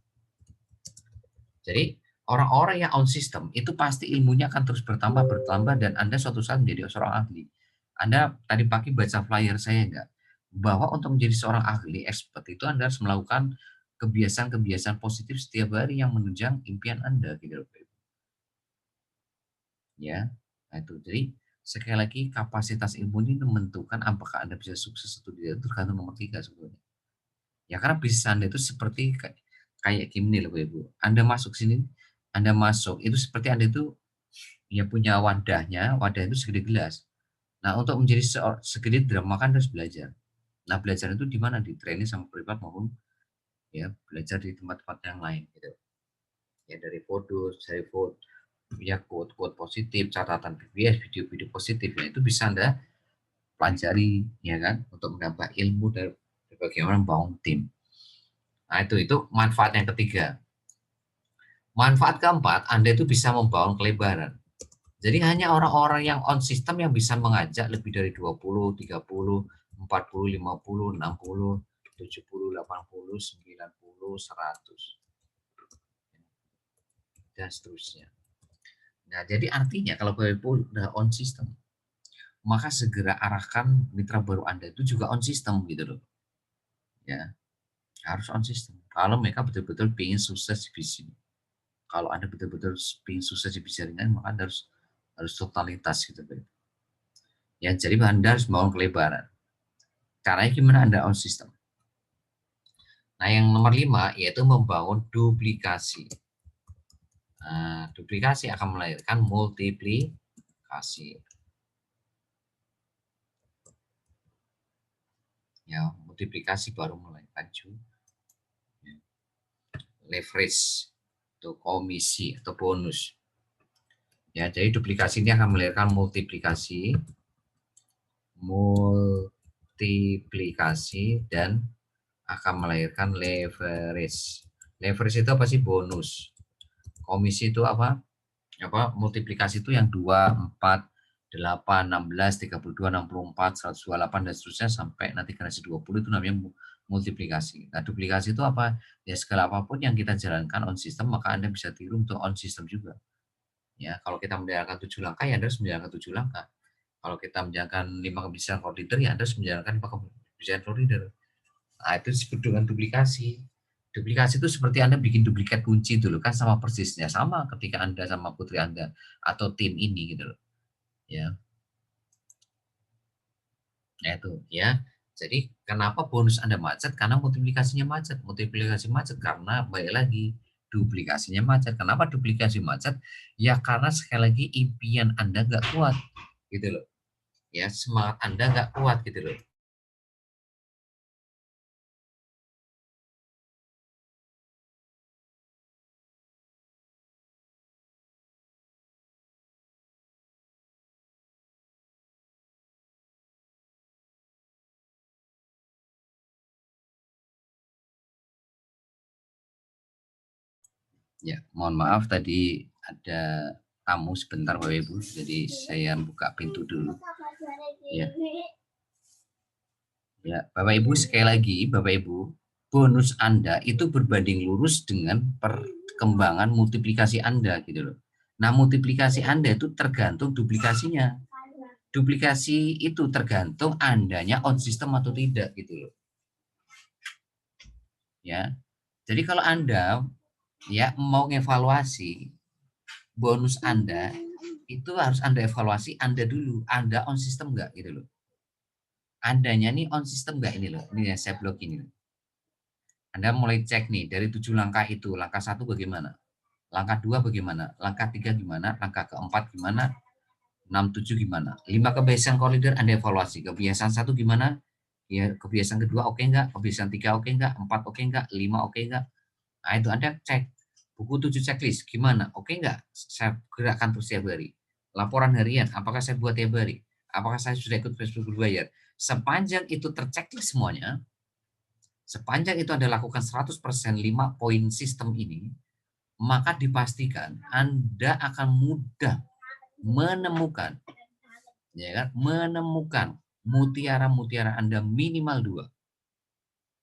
Jadi orang-orang yang on system itu pasti ilmunya akan terus bertambah dan Anda suatu saat menjadi seorang ahli. Anda tadi pagi baca flyer saya enggak? Bahwa untuk menjadi seorang ahli expert itu Anda harus melakukan kebiasaan-kebiasaan positif setiap hari yang menunjang impian Anda gitu. Ya. Nah itu. Jadi sekali lagi kapasitas ilmu ini menentukan apakah Anda bisa sukses atau tidak tergantung nomor 3 sebetulnya. Ya karena bisnis Anda itu seperti kayak gini loh Ibu. Anda masuk sini, Anda masuk itu seperti Anda itu ya punya wadahnya, wadah itu segede gelas. Nah, untuk menjadi segede drum maka Anda harus belajar. Nah, belajar itu di mana? Di training sama privat maupun ya, belajar di tempat-tempat yang lain gitu. Ya dari foto, ya quote-quote positif, catatan PBS, video-video positif, ya itu bisa Anda pelajari ya kan untuk menambah ilmu dari bagaimana membangun tim. Nah, itu manfaat yang ketiga. Manfaat keempat, Anda itu bisa membangun kelebaran. Jadi hanya orang-orang yang on system yang bisa mengajak lebih dari 20, 30, 40, 50, 60, 70, 80, 90, 100 dan seterusnya. Nah, jadi artinya kalau Bapak Ibu udah on system, maka segera arahkan mitra baru Anda itu juga on system gitu loh. Ya, harus on system. Kalau mereka betul-betul ingin sukses di bisnis. Kalau Anda betul-betul ingin sukses di bisnis ringan, maka Anda harus totalitas gitu. Ya, jadi Anda harus membangun kelebaran. Caranya gimana Anda on system? Nah, yang nomor 5 yaitu membangun duplikasi. Nah, duplikasi akan melahirkan multiplikasi. Ya, multiplikasi baru melahirkan leverage atau komisi atau bonus. Ya, jadi duplikasi ini akan melahirkan multiplikasi, dan akan melahirkan leverage. Leverage itu apa sih? Bonus. Komisi itu apa? Multiplikasi itu yang 2, 4, 8, 16, 32, 64, 128 dan seterusnya sampai nanti generasi 20 itu namanya multiplikasi. Nah, duplikasi itu apa? Ya segala apapun yang kita jalankan on system maka Anda bisa tiru untuk on system juga. Ya, kalau kita menjalankan 7 langkah ya Anda harus menjalankan 7 langkah. Kalau kita menjalankan 5 kebiasaan core leader ya Anda harus menjalankan 5 kebiasaan core leader. Nah, itu disebut dengan duplikasi. Duplikasi itu seperti Anda bikin duplikat kunci dulu kan sama persisnya sama ketika Anda sama putri Anda atau tim ini gitu loh. Ya. Nah, itu ya. Jadi kenapa bonus Anda macet? Karena multiplikasinya macet. Multiplikasi macet karena baik lagi duplikasinya macet. Kenapa duplikasi macet? Ya karena sekali lagi impian Anda nggak kuat gitu loh. Ya, semangat Anda nggak kuat gitu loh. Ya, mohon maaf tadi ada tamu sebentar Bapak Ibu, jadi saya buka pintu dulu. Ya, ya Bapak Ibu sekali lagi Bapak Ibu, bonus Anda itu berbanding lurus dengan perkembangan multiplikasi Anda gitu loh. Nah, multiplikasi Anda itu tergantung duplikasinya. Duplikasi itu tergantung Andanya on system atau tidak gitu loh. Ya. Jadi kalau Anda ya mau ngevaluasi bonus Anda itu harus Anda evaluasi Anda dulu. Anda on system nggak gitu loh. Andanya nih on system nggak ini loh. Ini yang saya blok ini. Anda mulai cek nih dari 7 langkah itu. Langkah 1 bagaimana? Langkah 2 bagaimana? Langkah 3 gimana? Langkah keempat gimana? 6, 7 gimana? 5 kebiasaan core leader Anda evaluasi. Kebiasaan 1 gimana? Ya, kebiasaan kedua oke nggak? Kebiasaan 3 oke nggak? 4 oke nggak? 5 oke nggak? Nah, itu Anda cek. Buku 7 checklist, gimana? Oke nggak? Saya gerakkan terus tiap hari. Laporan harian, apakah saya buat tiap hari? Apakah saya sudah ikut Facebook berbayar? Sepanjang itu terchecklist semuanya, sepanjang itu Anda lakukan 100% 5 poin sistem ini, maka dipastikan Anda akan mudah menemukan, ya kan? Menemukan mutiara-mutiara Anda minimal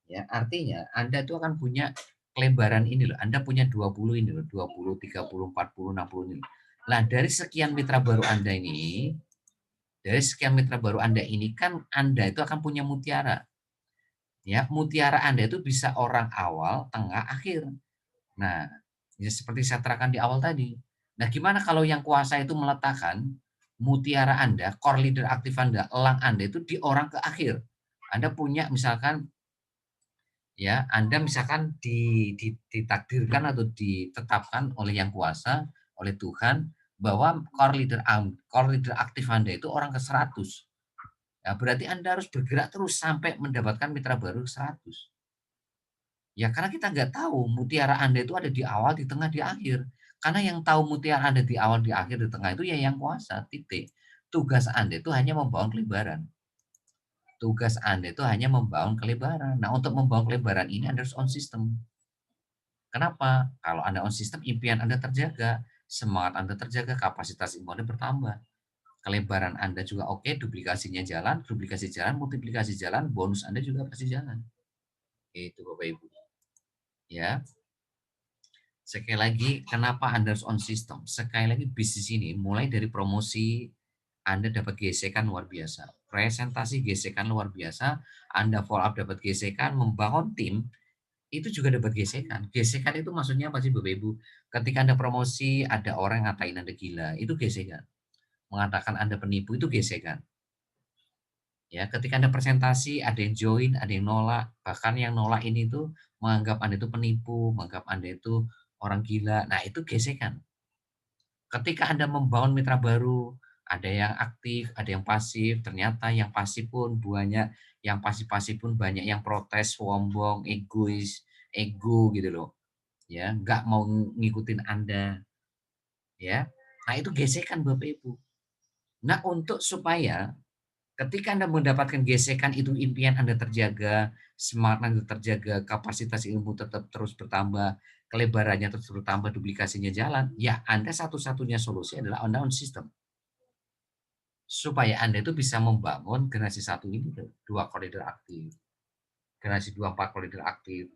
2. Ya, artinya Anda itu akan punya kelebaran ini loh. Anda punya 20 ini loh, 20, 30, 40, 60 ini. Nah, dari sekian mitra baru Anda ini, kan Anda itu akan punya mutiara. Ya, mutiara Anda itu bisa orang awal, tengah, akhir. Nah, ya seperti saya terangkan di awal tadi. Nah, gimana kalau yang kuasa itu meletakkan mutiara Anda, core leader aktif Anda, elang Anda itu di orang ke akhir. Anda punya misalkan ya Anda misalkan ditakdirkan atau ditetapkan oleh yang kuasa, oleh Tuhan bahwa core leader aktif Anda itu orang ke 100. Ya, berarti Anda harus bergerak terus sampai mendapatkan mitra baru 100. Ya karena kita nggak tahu mutiara Anda itu ada di awal, di tengah, di akhir. Karena yang tahu mutiara Anda di awal, di akhir, di tengah itu ya yang kuasa, titik. Tugas Anda itu hanya membangun kelebaran. Tugas Anda itu hanya membangun kelebaran. Nah, untuk membangun kelebaran ini Anda harus on system. Kenapa? Kalau Anda on system, impian Anda terjaga, semangat Anda terjaga, kapasitas ilmu Anda bertambah. Kelebaran Anda juga oke, duplikasinya jalan, duplikasi jalan, multiplikasi jalan, bonus Anda juga pasti jalan. Itu Bapak Ibu. Ya. Sekali lagi, kenapa Anda harus on system? Sekali lagi, bisnis ini mulai dari promosi, Anda dapat gesekan luar biasa. Presentasi gesekan luar biasa, Anda follow up dapat gesekan, membangun tim, itu juga dapat gesekan. Gesekan itu maksudnya apa sih Bapak Ibu? Ketika Anda promosi, ada orang ngatain Anda gila, itu gesekan. Mengatakan Anda penipu, itu gesekan. Ya, ketika Anda presentasi, ada yang join, ada yang nolak, bahkan yang nolak ini tuh menganggap Anda itu penipu, menganggap Anda itu orang gila. Nah, itu gesekan. Ketika Anda membangun mitra baru, ada yang aktif, ada yang pasif, ternyata yang pasif pun banyak, yang pasif-pasif pun banyak yang protes, sombong, egois, ego gitu loh. Ya, nggak mau ngikutin Anda, ya. Nah, itu gesekan Bapak Ibu. Nah, untuk supaya ketika Anda mendapatkan gesekan itu impian Anda terjaga, semangat Anda terjaga, kapasitas ilmu tetap terus bertambah, kelebarannya terus bertambah, duplikasinya jalan, ya Anda satu-satunya solusi adalah Anda on system. Supaya Anda itu bisa membangun generasi satu ini 2 koridor aktif, generasi 2 4 koridor aktif,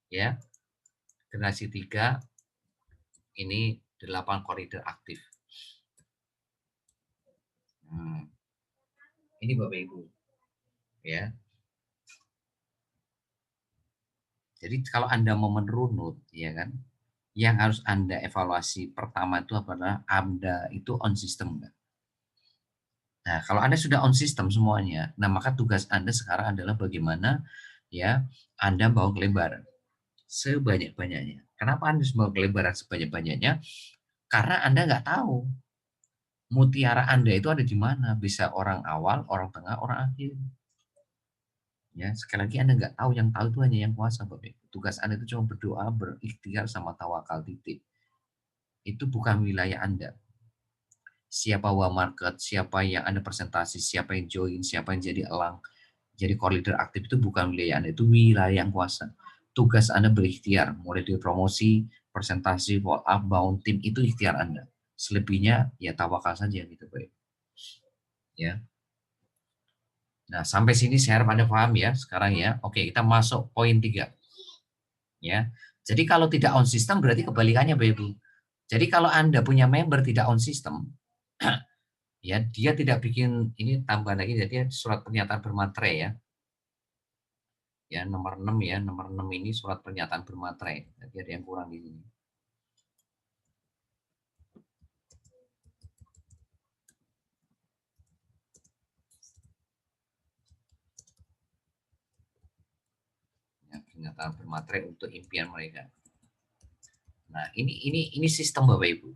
ya. Generasi 3 ini 8 koridor aktif. Nah, ini Bapak Ibu, ya. Jadi kalau Anda mau merunut, ya kan, yang harus Anda evaluasi pertama itu adalah Anda itu on system nggak? Nah, kalau Anda sudah on system semuanya, nah maka tugas Anda sekarang adalah bagaimana ya Anda bawa kelebaran sebanyak-banyaknya. Kenapa Anda harus bawa kelebaran sebanyak-banyaknya? Karena Anda nggak tahu mutiara Anda itu ada di mana. Bisa orang awal, orang tengah, orang akhir. Ya, sekali lagi Anda nggak tahu, yang tahu itu hanya yang kuasa, Bapak Ibu. Tugas Anda itu cuma berdoa, berikhtiar, sama tawakal, titik. Itu bukan wilayah Anda. Siapa market, siapa yang Anda presentasi, siapa yang join, siapa yang jadi elang, jadi core leader aktif itu bukan wilayah Anda, itu wilayah yang kuasa. Tugas Anda berikhtiar, mulai dari promosi, presentasi, follow up, bangun tim, itu ikhtiar Anda. Selebihnya ya tawakal saja gitu, Pak. Ya. Nah, sampai sini saya harap Anda paham ya sekarang ya. Oke, kita masuk poin 3 ya. Jadi kalau tidak on system berarti kebalikannya, Bapak Ibu. Jadi kalau Anda punya member tidak on system, ya dia tidak bikin ini tambah lagi jadi surat pernyataan bermaterai ya. Ya nomor 6 ya, nomor 6 ini surat pernyataan bermaterai. Jadi ada yang kurang di sini. Ya, pernyataan bermaterai untuk impian mereka. Nah, ini sistem Bapak Ibu,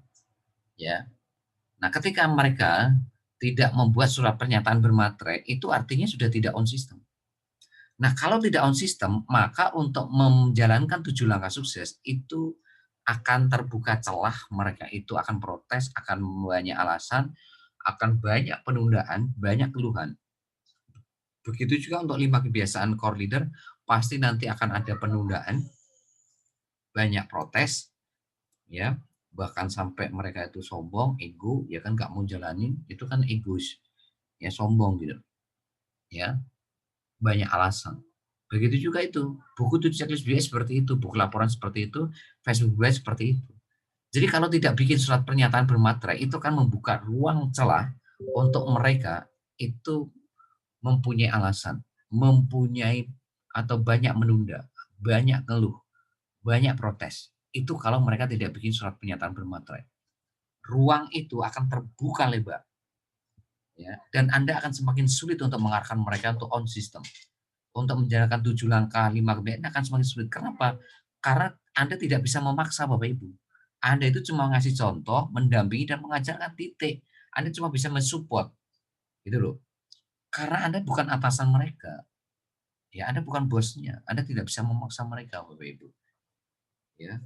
ya. Nah, ketika mereka tidak membuat surat pernyataan bermaterai, itu artinya sudah tidak on system. Nah, kalau tidak on system, maka untuk menjalankan 7 langkah sukses itu akan terbuka celah, mereka itu akan protes, akan banyak alasan, akan banyak penundaan, banyak keluhan. Begitu juga untuk 5 kebiasaan core leader, pasti nanti akan ada penundaan, banyak protes, ya, bahkan sampai mereka itu sombong, ego, ya kan nggak mau jalanin, itu kan egois, ya sombong gitu, ya, banyak alasan. Begitu juga itu, buku 7 checklist BS seperti itu, buku laporan seperti itu, Facebook Buy seperti itu. Jadi kalau tidak bikin surat pernyataan bermaterai, itu kan membuka ruang celah untuk mereka itu mempunyai alasan, mempunyai atau banyak menunda, banyak ngeluh, banyak protes. Itu kalau mereka tidak bikin surat pernyataan bermaterai. Ruang itu akan terbuka lebar, ya, dan Anda akan semakin sulit untuk mengarahkan mereka untuk on system. Untuk menjalankan 7 langkah, 5 kebiasaan akan semakin sulit. Kenapa? Karena Anda tidak bisa memaksa Bapak Ibu. Anda itu cuma ngasih contoh, mendampingi dan mengajarkan, titik. Anda cuma bisa mensupport, gitu loh. Karena Anda bukan atasan mereka, Ya, Anda bukan bosnya, Anda tidak bisa memaksa mereka, Bapak Ibu. Ya,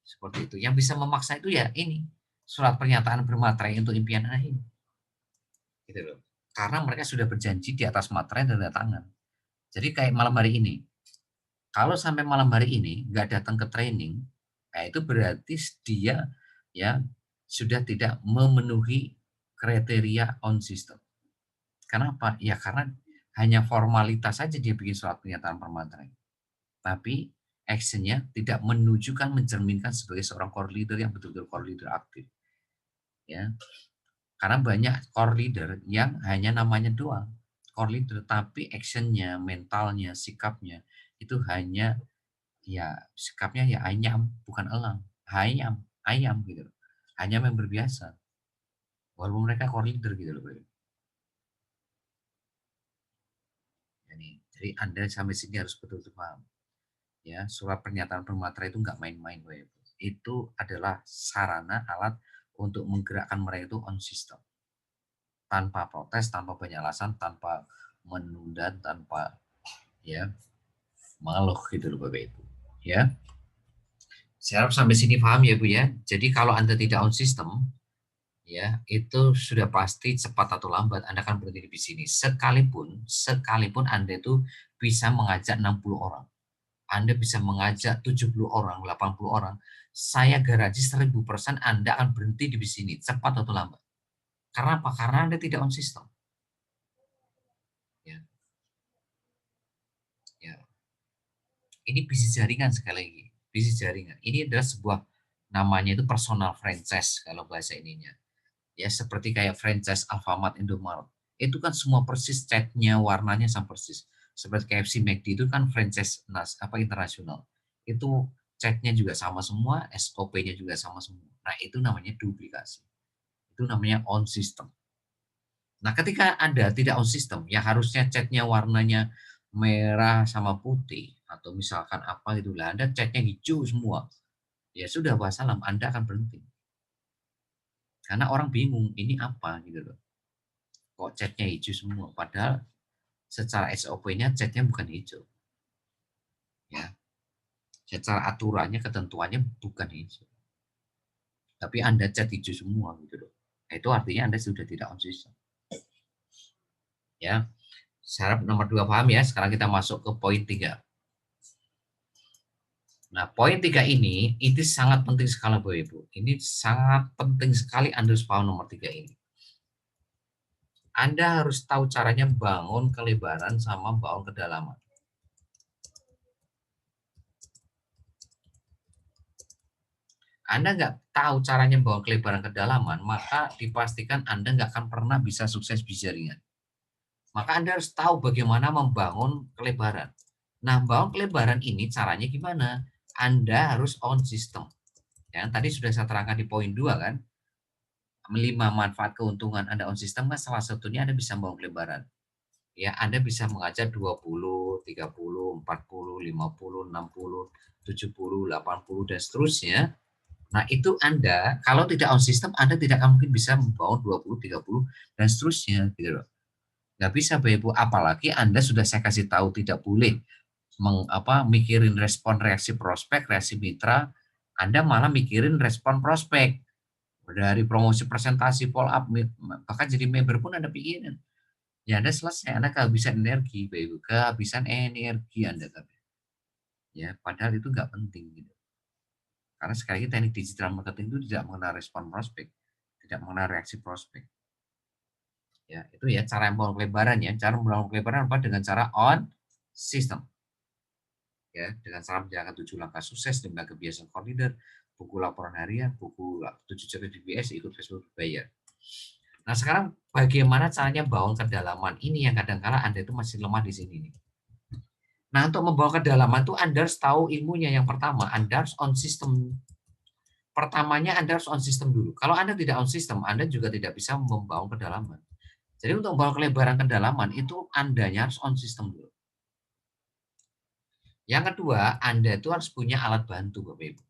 seperti itu. Yang bisa memaksa itu ya ini, surat pernyataan bermaterai untuk impian Anda ini. Gitu loh. Karena mereka sudah berjanji di atas materai dan tanda tangan. Jadi kayak malam hari ini, kalau sampai malam hari ini nggak datang ke training, nah itu berarti dia ya sudah tidak memenuhi kriteria on system. Kenapa? Ya karena hanya formalitas saja dia bikin surat pernyataan permaterai. Tapi actionnya tidak menunjukkan, mencerminkan sebagai seorang core leader yang betul-betul core leader aktif. Ya, karena banyak core leader yang hanya namanya doang core leader, tapi actionnya, mentalnya, sikapnya itu hanya ya sikapnya ya ayam, bukan elang, ayam, ayam gitu, ayam yang berbiasa. Walaupun mereka core leader gitu loh. Jadi Anda sampai sini harus betul-betul paham. Ya, surat pernyataan bermaterai itu nggak main-main, Bapak Ibu. Itu adalah sarana alat untuk menggerakkan mereka itu on system. Tanpa protes, tanpa banyak alasan, tanpa menunda, tanpa ya mengeluh gitu loh Bapak Ibu. Ya. Saya harap sampai sini paham ya Bu ya. Jadi kalau Anda tidak on system, ya itu sudah pasti cepat atau lambat Anda akan berhenti di sini. Sekalipun Anda itu bisa mengajak 60 orang. Anda bisa mengajak 70 orang, 80 orang, saya garansi 1000% Anda akan berhenti di sini, cepat atau lambat. Karena apa? Karena Anda tidak on system. Ya, ya. Ini bisnis jaringan sekali lagi. Bisnis jaringan. Ini adalah sebuah namanya itu personal franchise kalau bahasa ininya. Ya, seperti kayak franchise Alfamart, Indomaret. Itu kan semua persis catnya, warnanya sama persis. Seperti KFC, McD itu kan franchise internasional. Itu catnya juga sama semua, SOP-nya juga sama semua. Nah, itu namanya duplikasi. Itu namanya on system. Nah, ketika Anda tidak on system, ya harusnya catnya warnanya merah sama putih, atau misalkan apa gitu lah, Anda catnya hijau semua. Ya sudah, wassalam, Anda akan berhenti. Karena orang bingung, ini apa gitu loh. Kok catnya hijau semua? Padahal secara SOP-nya catnya bukan hijau. Ya, secara aturannya, ketentuannya bukan hijau. Tapi Anda cat hijau semua gitu loh. Nah, itu artinya Anda sudah tidak on system. Ya, syarat nomor 2 paham ya. Sekarang kita masuk ke poin 3. Nah, poin 3 ini itu sangat penting sekali Bapak Ibu. Ini sangat penting sekali Anda harus paham nomor 3 ini. Anda harus tahu caranya bangun kelebaran sama bangun kedalaman. Anda nggak tahu caranya bangun kelebaran kedalaman, maka dipastikan Anda nggak akan pernah bisa sukses di jaringan. Maka Anda harus tahu bagaimana membangun kelebaran. Nah, bangun kelebaran ini caranya gimana? Anda harus on system. Ya, tadi sudah saya terangkan di poin 2 kan. 5 manfaat keuntungan Anda on system kan salah satunya Anda bisa membangun kelebaran. Ya, Anda bisa mengajak 20, 30, 40, 50, 60, 70, 80 dan seterusnya. Nah, itu Anda kalau tidak on system Anda tidak akan mungkin bisa membangun 20, 30 dan seterusnya gitu loh. Nggak bisa Bapak Ibu, apalagi Anda sudah saya kasih tahu tidak boleh mikirin respon reaksi prospek, reaksi mitra, Anda malah mikirin respon prospek. Dari promosi presentasi, follow up, bahkan jadi member pun Anda pikirin. Ya Anda selesai, Anda kehabisan energi, Bapak Ibu, kehabisan energi Anda. Ya, padahal itu nggak penting gitu. Karena sekali lagi teknik digital marketing itu tidak mengenal respon prospek, tidak mengenal reaksi prospek. Ya, itu ya cara membangun pelebaran ya. Cara membangun pelebaran apa? Dengan cara on system. Ya, dengan cara menjalankan 7 langkah sukses dengan kebiasaan core leader, buku laporan harian, buku 7 ciri DBS, ikut Facebook berbayar. Nah, sekarang bagaimana caranya bangun kedalaman? Ini yang kadang-kala Anda itu masih lemah di sini nih. Nah, untuk membawa kedalaman itu Anda harus tahu ilmunya. Yang pertama, Anda harus on system. Pertamanya Anda harus on system dulu. Kalau Anda tidak on system, Anda juga tidak bisa membangun kedalaman. Jadi untuk membawa kelebaran kedalaman itu Andanya harus on system dulu. Yang kedua, Anda itu harus punya alat bantu, Bapak Ibu.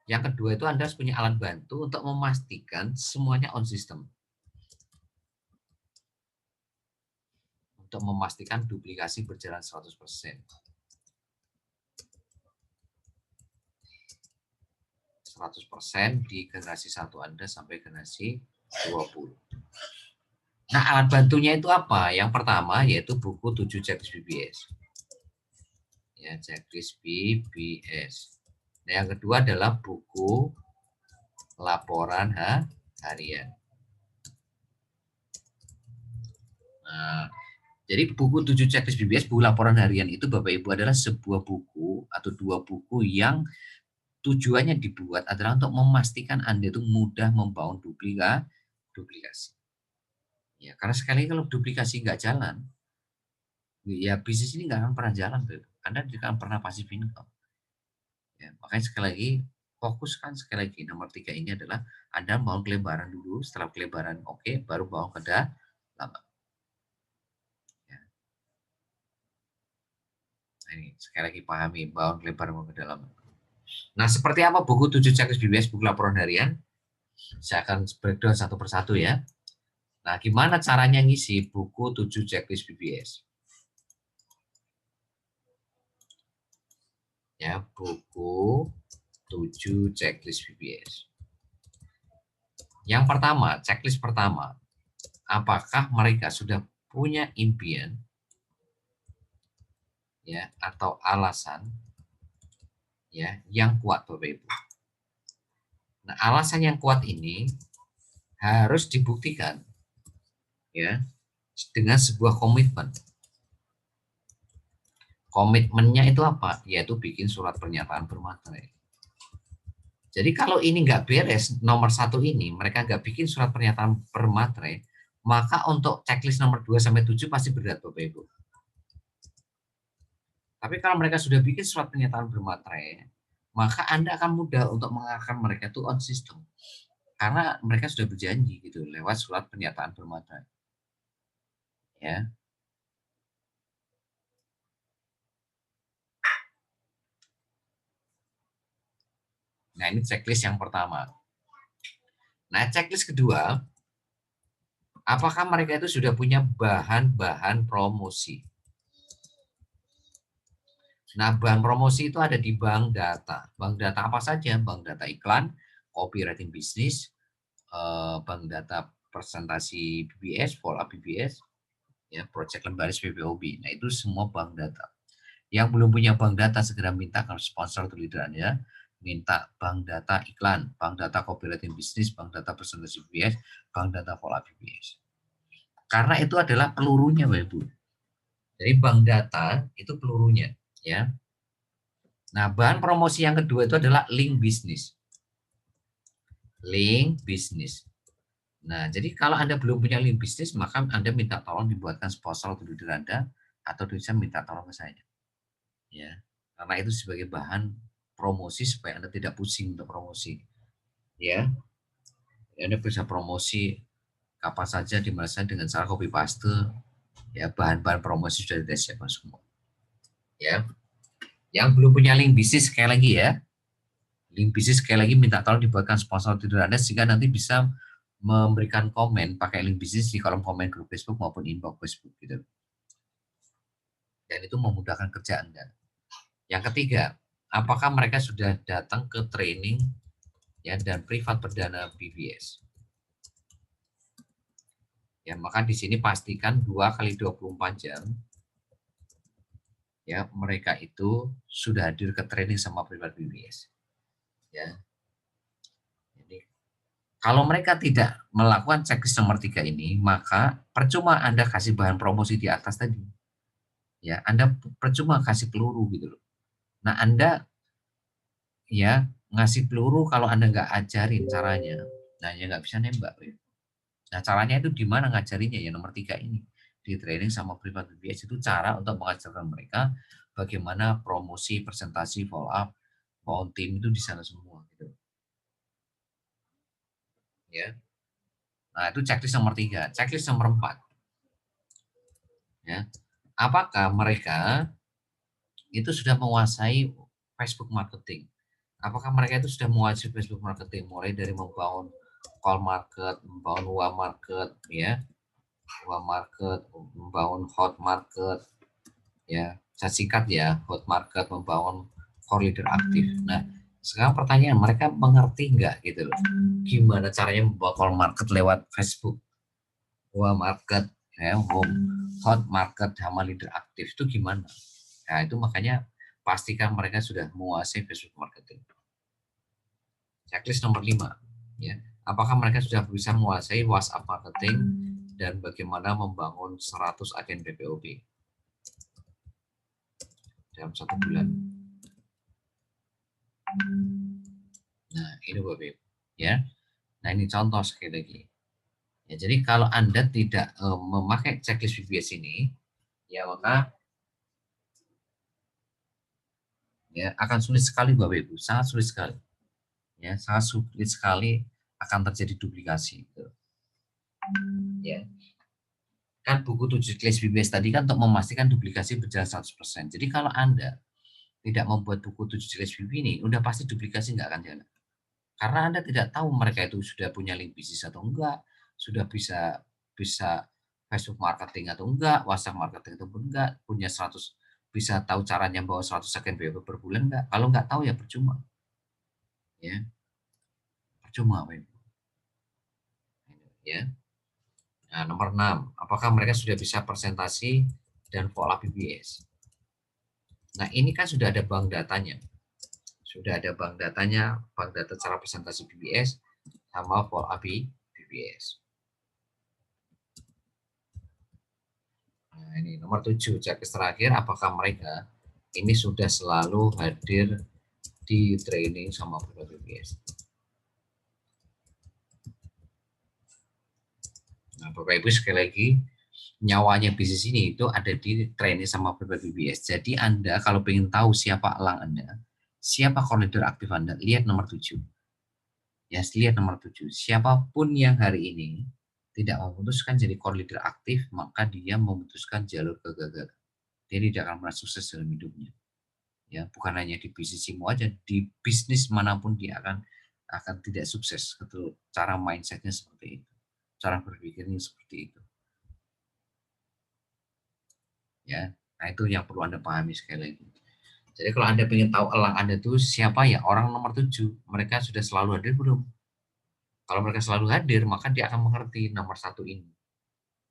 Yang kedua itu Anda harus punya alat bantu untuk memastikan semuanya on system. untuk memastikan duplikasi berjalan 100%. 100% di generasi 1 Anda sampai generasi 20. Nah, alat bantunya itu apa? Yang pertama yaitu buku 7 checklist BBS. Ya, checklist BBS. Nah, yang kedua adalah buku laporan harian. Nah, jadi buku 7 checklist BBS, buku laporan harian itu Bapak Ibu adalah sebuah buku atau 2 buku yang tujuannya dibuat adalah untuk memastikan Anda itu mudah membangun duplikasi. Ya, karena sekali kalau duplikasi nggak jalan, ya bisnis ini nggak akan pernah jalan, Anda tidak akan pernah pasif income. Ya, makanya sekali lagi fokuskan sekali lagi nomor 3 ini adalah Anda bangun kelebaran dulu, setelah kelebaran oke, baru bangun ke dalam. Ya. Nah, ini sekali lagi pahami bangun kelebaran ke dalam. Nah, seperti apa buku 7 checklist BBS, buku laporan harian? Saya akan breakdown satu persatu ya. Nah, gimana caranya ngisi buku 7 checklist BBS? Ya, buku 7 checklist BBS. Yang pertama, checklist pertama, apakah mereka sudah punya impian ya atau alasan ya yang kuat Bapak Ibu. Nah, alasan yang kuat ini harus dibuktikan ya dengan sebuah komitmen. Komitmennya itu apa? Yaitu bikin surat pernyataan bermaterai. Jadi kalau ini nggak beres, nomor 1 ini, mereka nggak bikin surat pernyataan bermaterai, maka untuk checklist nomor 2-7 pasti berat Bapak Ibu. Tapi kalau mereka sudah bikin surat pernyataan bermaterai, maka Anda akan mudah untuk mengarahkan mereka itu on system. Karena mereka sudah berjanji gitu lewat surat pernyataan bermaterai. Ya. Nah, ini checklist yang pertama. Nah, checklist kedua, apakah mereka itu sudah punya bahan-bahan promosi? Nah, bahan promosi itu ada di bank data. Bank data apa saja? Bank data iklan, copywriting bisnis, bank data presentasi BBS, follow up BBS, ya, project lembaris PPOB. Nah, itu semua bank data. Yang belum punya bank data segera minta kalau sponsor atau leaderannya, minta bank data iklan, bank data copywriting bisnis, bank data presentasi BBS, bank data follow up BBS. Karena itu adalah pelurunya, Bapak Ibu. Jadi bank data itu pelurunya, ya. Nah, bahan promosi yang kedua itu adalah link bisnis. Link bisnis. Nah, jadi kalau Anda belum punya link bisnis, maka Anda minta tolong dibuatkan sponsor atau leader Anda, atau bisa minta tolong ke saya. Ya, karena itu sebagai bahan promosi supaya Anda tidak pusing untuk promosi. Ya, Anda bisa promosi kapan saja di mana saja dengan cara copy paste. Ya, bahan-bahan promosi sudah disiapkan semua. Ya, yang belum punya link bisnis sekali lagi ya, link bisnis sekali lagi minta tolong dibuatkan sponsor leader Anda sehingga nanti bisa memberikan komen pakai link bisnis di kolom komen grup Facebook maupun inbox Facebook gitu. Dan itu memudahkan kerja Anda. Yang ketiga, apakah mereka sudah datang ke training ya dan privat perdana BBS? Ya, maka di sini pastikan 2 kali 24 jam ya mereka itu sudah hadir ke training sama privat BBS. Ya. Jadi kalau mereka tidak melakukan checklist nomor 3 ini, maka percuma Anda kasih bahan promosi di atas tadi. Ya, Anda percuma kasih peluru gitu loh. Nah, Anda ya ngasih peluru kalau Anda nggak ajarin caranya, nah ya nggak bisa nembak. Ya. Nah, caranya itu di mana ngajarinya ya nomor 3 ini. Di training sama privat BBS itu cara untuk mengajarkan mereka bagaimana promosi, presentasi, follow up, bangun tim itu di sana semua gitu. Ya. Nah, itu checklist nomor 3. Checklist nomor 4. Ya. Apakah mereka itu sudah menguasai Facebook marketing? Apakah mereka itu sudah menguasai Facebook marketing mulai dari membangun call market, membangun WA market ya, warm market, membangun hot market, ya, saya singkat ya, hot market, membangun core leader aktif. Nah, sekarang pertanyaan, mereka mengerti nggak gitu loh, gimana caranya membawa core market lewat Facebook, warm market, ya, hot market sama leader aktif itu gimana? Nah, itu makanya pastikan mereka sudah menguasai Facebook marketing. Checklist nomor 5, ya. Apakah mereka sudah bisa menguasai WhatsApp marketing dan bagaimana membangun 100 agen PPOP dalam 1 bulan. Nah, ini Bapak Ibu, ya. Nah, ini contoh sekali lagi. Ya, jadi kalau Anda tidak memakai checklist VBS ini, ya maka ya akan sulit sekali Bapak Ibu, sangat sulit sekali. Ya, sangat sulit sekali akan terjadi duplikasi. Ya. Kan buku 7 checklist VBS tadi kan untuk memastikan duplikasi berjalan 100%. Jadi kalau Anda tidak membuat buku 7 checklist VBS ini, udah pasti duplikasi nggak akan jalan. Karena Anda tidak tahu mereka itu sudah punya link bisnis atau enggak, sudah bisa bisa Facebook marketing atau enggak, WhatsApp marketing atau enggak, punya 100, bisa tahu caranya bawa 100 agen PPP per bulan enggak. Kalau enggak tahu ya percuma. Ya, percuma, ya. Nah, nomor 6, apakah mereka sudah bisa presentasi dan follow up BBS? Nah, ini kan sudah ada bank datanya. Sudah ada bank datanya, bank data cara presentasi BBS sama follow up BBS. Nah, ini nomor 7, checklist terakhir, apakah mereka ini sudah selalu hadir di training sama BBS. Nah, Bapak Ibu sekali lagi, nyawanya bisnis ini itu ada di training sama BBS. Jadi Anda kalau ingin tahu siapa elang Anda, siapa koordinator aktif Anda, lihat nomor 7. Ya, lihat nomor 7. Siapapun yang hari ini tidak memutuskan jadi core leader aktif, maka dia memutuskan jalur kegagalan. Dia tidak akan pernah sukses dalam hidupnya. Ya, bukan hanya di bisnismu aja, di bisnis manapun dia akan tidak sukses. Betul, cara mindsetnya seperti itu, cara berpikirnya seperti itu. Ya, nah itu yang perlu Anda pahami sekali lagi. Jadi kalau Anda ingin tahu elang Anda itu siapa, ya orang nomor 7, mereka sudah selalu hadir belum? Kalau mereka selalu hadir, maka dia akan mengerti nomor 1 ini.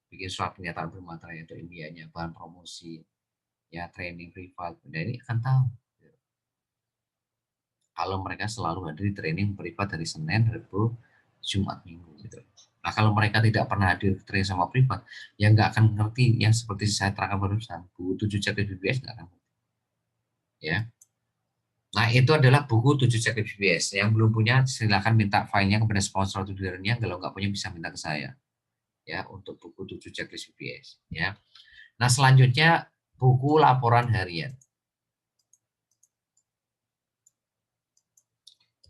Bikin surat pernyataan bermaterai atau impiannya, bahan promosi, ya training privat, dan ini akan tahu. Kalau mereka selalu hadir di training privat dari Senin, Rabu, Jumat, Minggu gitu. Nah, kalau mereka tidak pernah hadir ke training sama privat, ya nggak akan mengerti yang seperti saya terangkan barusan, buku 7 checklist BBS nggak akan mengerti. Ya. Nah, itu adalah buku 7 checklist BBS. Yang belum punya, silakan minta filenya kepada sponsor atau dealernya. Kalau nggak punya, bisa minta ke saya. Ya, untuk buku 7 checklist BBS. Ya. Nah, selanjutnya buku laporan harian.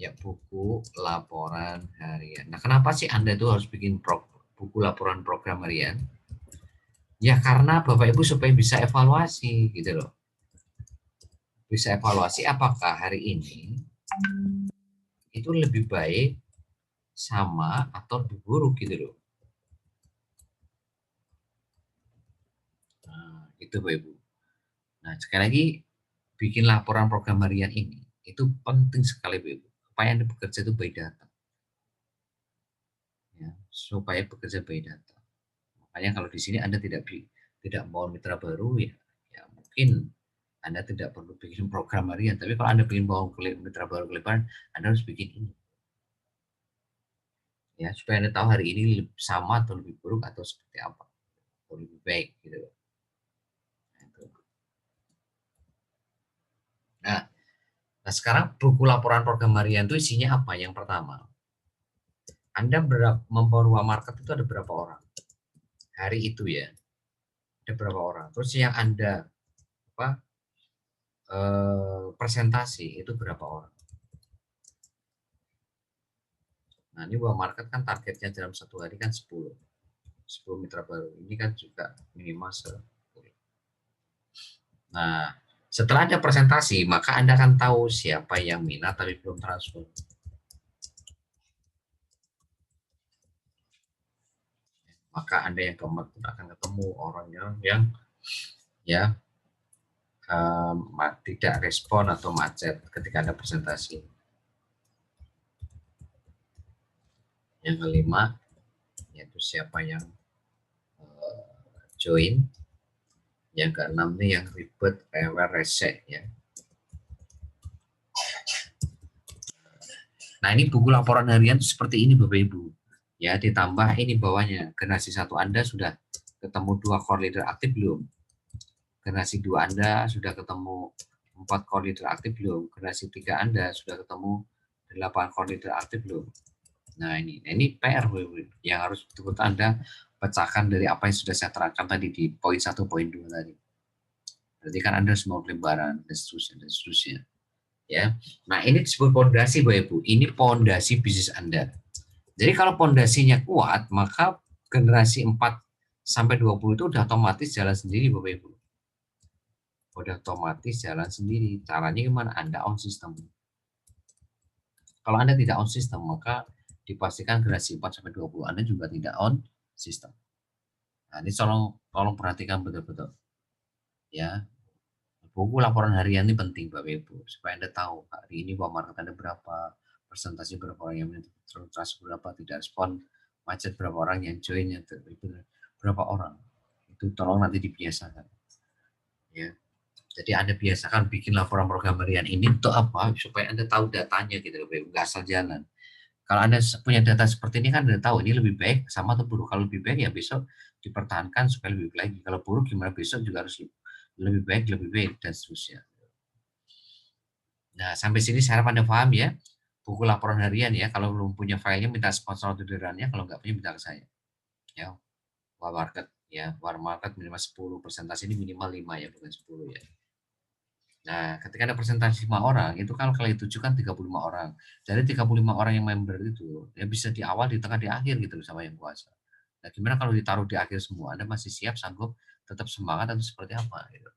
Ya, buku laporan harian. Nah, kenapa sih Anda tuh harus bikin buku laporan program harian? Ya, karena Bapak Ibu supaya bisa evaluasi gitu loh. Bisa evaluasi apakah hari ini itu lebih baik, sama, atau lebih buruk gitu loh. Nah, itu Bapak Ibu. Nah, sekali lagi, bikin laporan program harian ini itu penting sekali Bapak Ibu. Supaya Anda bekerja itu by data. Ya, supaya bekerja by data. Makanya kalau di sini Anda tidak mau mitra baru, ya mungkin Anda tidak perlu bikin program harian. Tapi kalau Anda ingin mau mitra baru kelebihan, Anda harus bikin ini. Ya, supaya Anda tahu hari ini sama atau lebih buruk atau seperti apa. Atau lebih baik gitu. Nah, nah sekarang buku laporan program harian itu isinya apa? Yang pertama, Anda membawa market itu ada berapa orang? Hari itu ya. Ada berapa orang? Terus yang Anda apa? Presentasi itu berapa orang? Nah, ini buat market kan targetnya dalam 1 hari kan 10 mitra baru. Ini kan juga minimal 10. Nah, setelah ada presentasi, maka Anda akan tahu siapa yang minat tapi belum transfer. maka Anda yang keempat pun akan ketemu orangnya yang ya tidak respon atau macet ketika Anda presentasi. Yang kelima, yaitu siapa yang join. Yang keenam nih yang ribet, rewel, resek ya. Nah ini buku laporan harian seperti ini Bapak Ibu. Ya ditambah ini bawahnya, generasi 1 Anda sudah ketemu 2 core leader aktif belum? Generasi 2 Anda sudah ketemu 4 core leader aktif belum? Generasi 3 Anda sudah ketemu 8 core leader aktif belum? Nah ini PR yang harus betul-betul Anda pecahkan dari apa yang sudah saya terangkan tadi di poin 1, poin 2 tadi. Berarti kan Anda semua lebaran dan seterusnya dan seterusnya. Ya. Nah, ini disebut pondasi Bapak Ibu. Ini pondasi bisnis Anda. Jadi kalau pondasinya kuat, maka generasi 4 sampai 20 itu udah otomatis jalan sendiri Bapak Ibu. Udah otomatis jalan sendiri. Caranya gimana? Anda on system. Kalau Anda tidak on system, maka dipastikan generasi 4 sampai 20 Anda juga tidak on system. Nah, ini tolong perhatikan betul-betul. Ya, buku laporan harian ini penting Bapak Ibu supaya Anda tahu hari ini market Anda berapa, persentase berapa orang yang terus berapa, tidak respon, macet berapa orang yang join, itu berapa orang. Itu tolong nanti dibiasakan. Ya. Jadi Anda biasakan bikin laporan program harian ini untuk apa? Supaya Anda tahu datanya gitu Bapak Ibu, nggak asal jalan. Kalau Anda punya data seperti ini kan Anda tahu ini lebih baik sama atau buruk. Kalau lebih baik ya besok dipertahankan supaya lebih baik lagi. Kalau buruk gimana besok juga harus lebih baik dan seterusnya. Nah, sampai sini saya harap Anda paham ya. Buku laporan harian ya. Kalau belum punya filenya, minta sponsor orderannya. Kalau nggak punya, minta ke saya. Ya, war market. Ya, war market minimal 10. Persentase ini minimal 5 ya, bukan 10 ya. Nah, ketika ada presentasi 5 orang, itu kan kali 7 kan 35 orang. Dari 35 orang yang member itu, ya bisa di awal, di tengah, di akhir gitu sama yang kuasa. Nah, gimana kalau ditaruh di akhir semua? Anda masih siap, sanggup, tetap semangat, atau seperti apa? Gitu.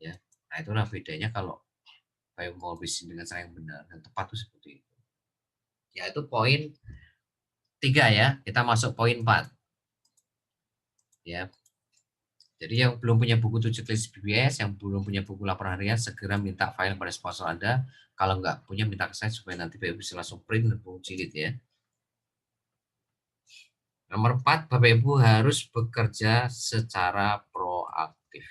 Ya, nah itulah bedanya kalau kayak mau bisnis dengan cara yang benar dan tepat itu seperti itu. Yaitu poin 3 ya, kita masuk poin 4. Ya. Jadi yang belum punya buku 7 checklist BBS, yang belum punya buku laporan harian, segera minta file pada sponsor Anda. Kalau nggak punya, minta ke saya supaya nanti Bapak Ibu bisa langsung print dan jilid ya. Nomor 4, Bapak Ibu harus bekerja secara proaktif.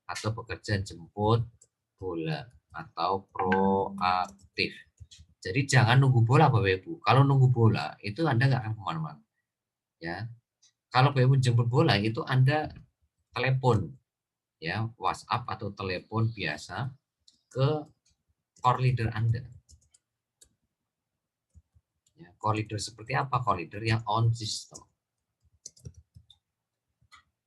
Atau bekerja jemput bola. Atau proaktif. Jadi jangan nunggu bola Bapak Ibu. Kalau nunggu bola, itu Anda nggak akan kemana-mana. Ya, kalau Bapak Ibu jemput bola, itu Anda telepon ya, WhatsApp atau telepon biasa ke core leader Anda. Ya, core leader seperti apa? Core leader yang on system.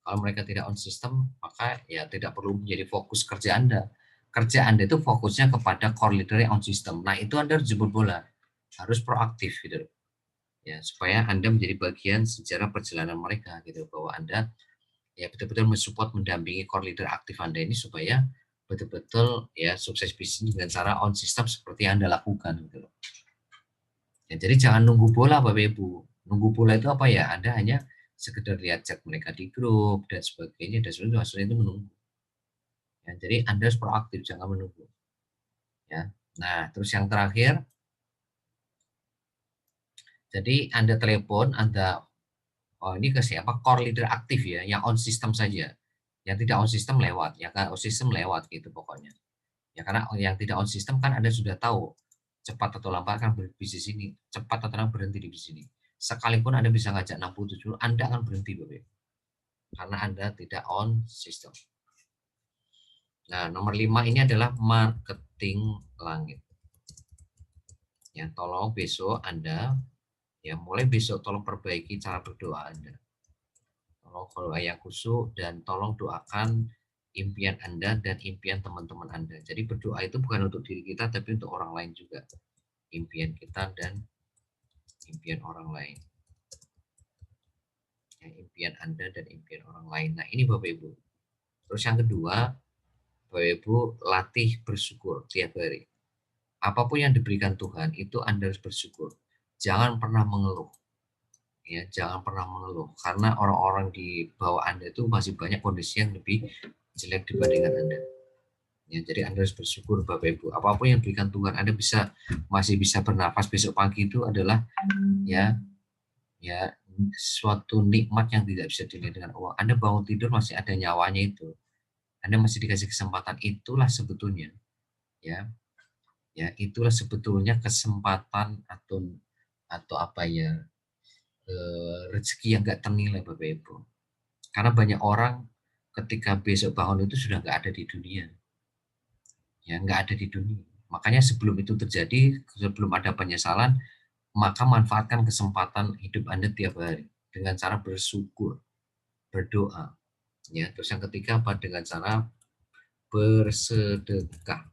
Kalau mereka tidak on system, maka ya tidak perlu menjadi fokus kerja Anda. Kerja Anda itu fokusnya kepada core leader yang on system. Nah, itu Anda harus jemput bola. Harus proaktif gitu. Ya, supaya Anda menjadi bagian sejarah perjalanan mereka gitu, bahwa Anda ya betul-betul mensupport, mendampingi core leader aktif Anda ini supaya betul-betul ya sukses bisnis dengan cara on system seperti yang Anda lakukan gitu loh. Ya, jadi jangan nunggu bola Bapak Ibu. Nunggu bola itu apa ya? Anda hanya sekedar lihat chat mereka di grup dan sebagainya, dan sebagainya, hasilnya itu menunggu. Ya, jadi Anda harus proaktif, jangan menunggu. Ya. Nah, terus yang terakhir, jadi Anda telepon, Anda oh ini ke siapa? Core leader aktif ya, yang on system saja. Yang tidak on system lewat, ya kan on system lewat gitu pokoknya. Ya karena yang tidak on system kan Anda sudah tahu cepat atau lambat akan berhenti di sini, cepat atau lambat berhenti di sini. Sekalipun Anda bisa ngajak 60-70, Anda akan berhenti Bapak. Karena Anda tidak on system. Nah, nomor 5 ini adalah marketing langit. Ya, tolong besok Anda, ya mulai besok tolong perbaiki cara berdoa Anda. Tolong kalau ayah khusyuk dan tolong doakan impian Anda dan impian teman-teman Anda. Jadi berdoa itu bukan untuk diri kita, tapi untuk orang lain juga. Impian kita dan impian orang lain. Ya, impian Anda dan impian orang lain. Nah ini Bapak Ibu. Terus yang kedua, Bapak Ibu latih bersyukur tiap hari. Apapun yang diberikan Tuhan itu Anda harus bersyukur. Jangan pernah mengeluh. Ya, jangan pernah mengeluh karena orang-orang di bawah Anda itu masih banyak kondisi yang lebih jelek dibandingkan Anda. Ya, jadi Anda harus bersyukur Bapak Ibu. Apapun yang diberikan Tuhan, Anda masih bisa bernafas besok pagi itu adalah ya ya suatu nikmat yang tidak bisa dilihat dengan uang. Anda bangun tidur masih ada nyawanya itu. Anda masih dikasih kesempatan, itulah sebetulnya ya. Ya, itulah sebetulnya kesempatan atau apa ya, rezeki yang nggak ternilai Bapak Ibu. Karena banyak orang ketika besok bangun itu sudah nggak ada di dunia, ya nggak ada di dunia. Makanya sebelum itu terjadi, sebelum ada penyesalan, maka manfaatkan kesempatan hidup Anda tiap hari dengan cara bersyukur, berdoa. Ya, terus yang ketiga apa? Dengan cara bersedekah.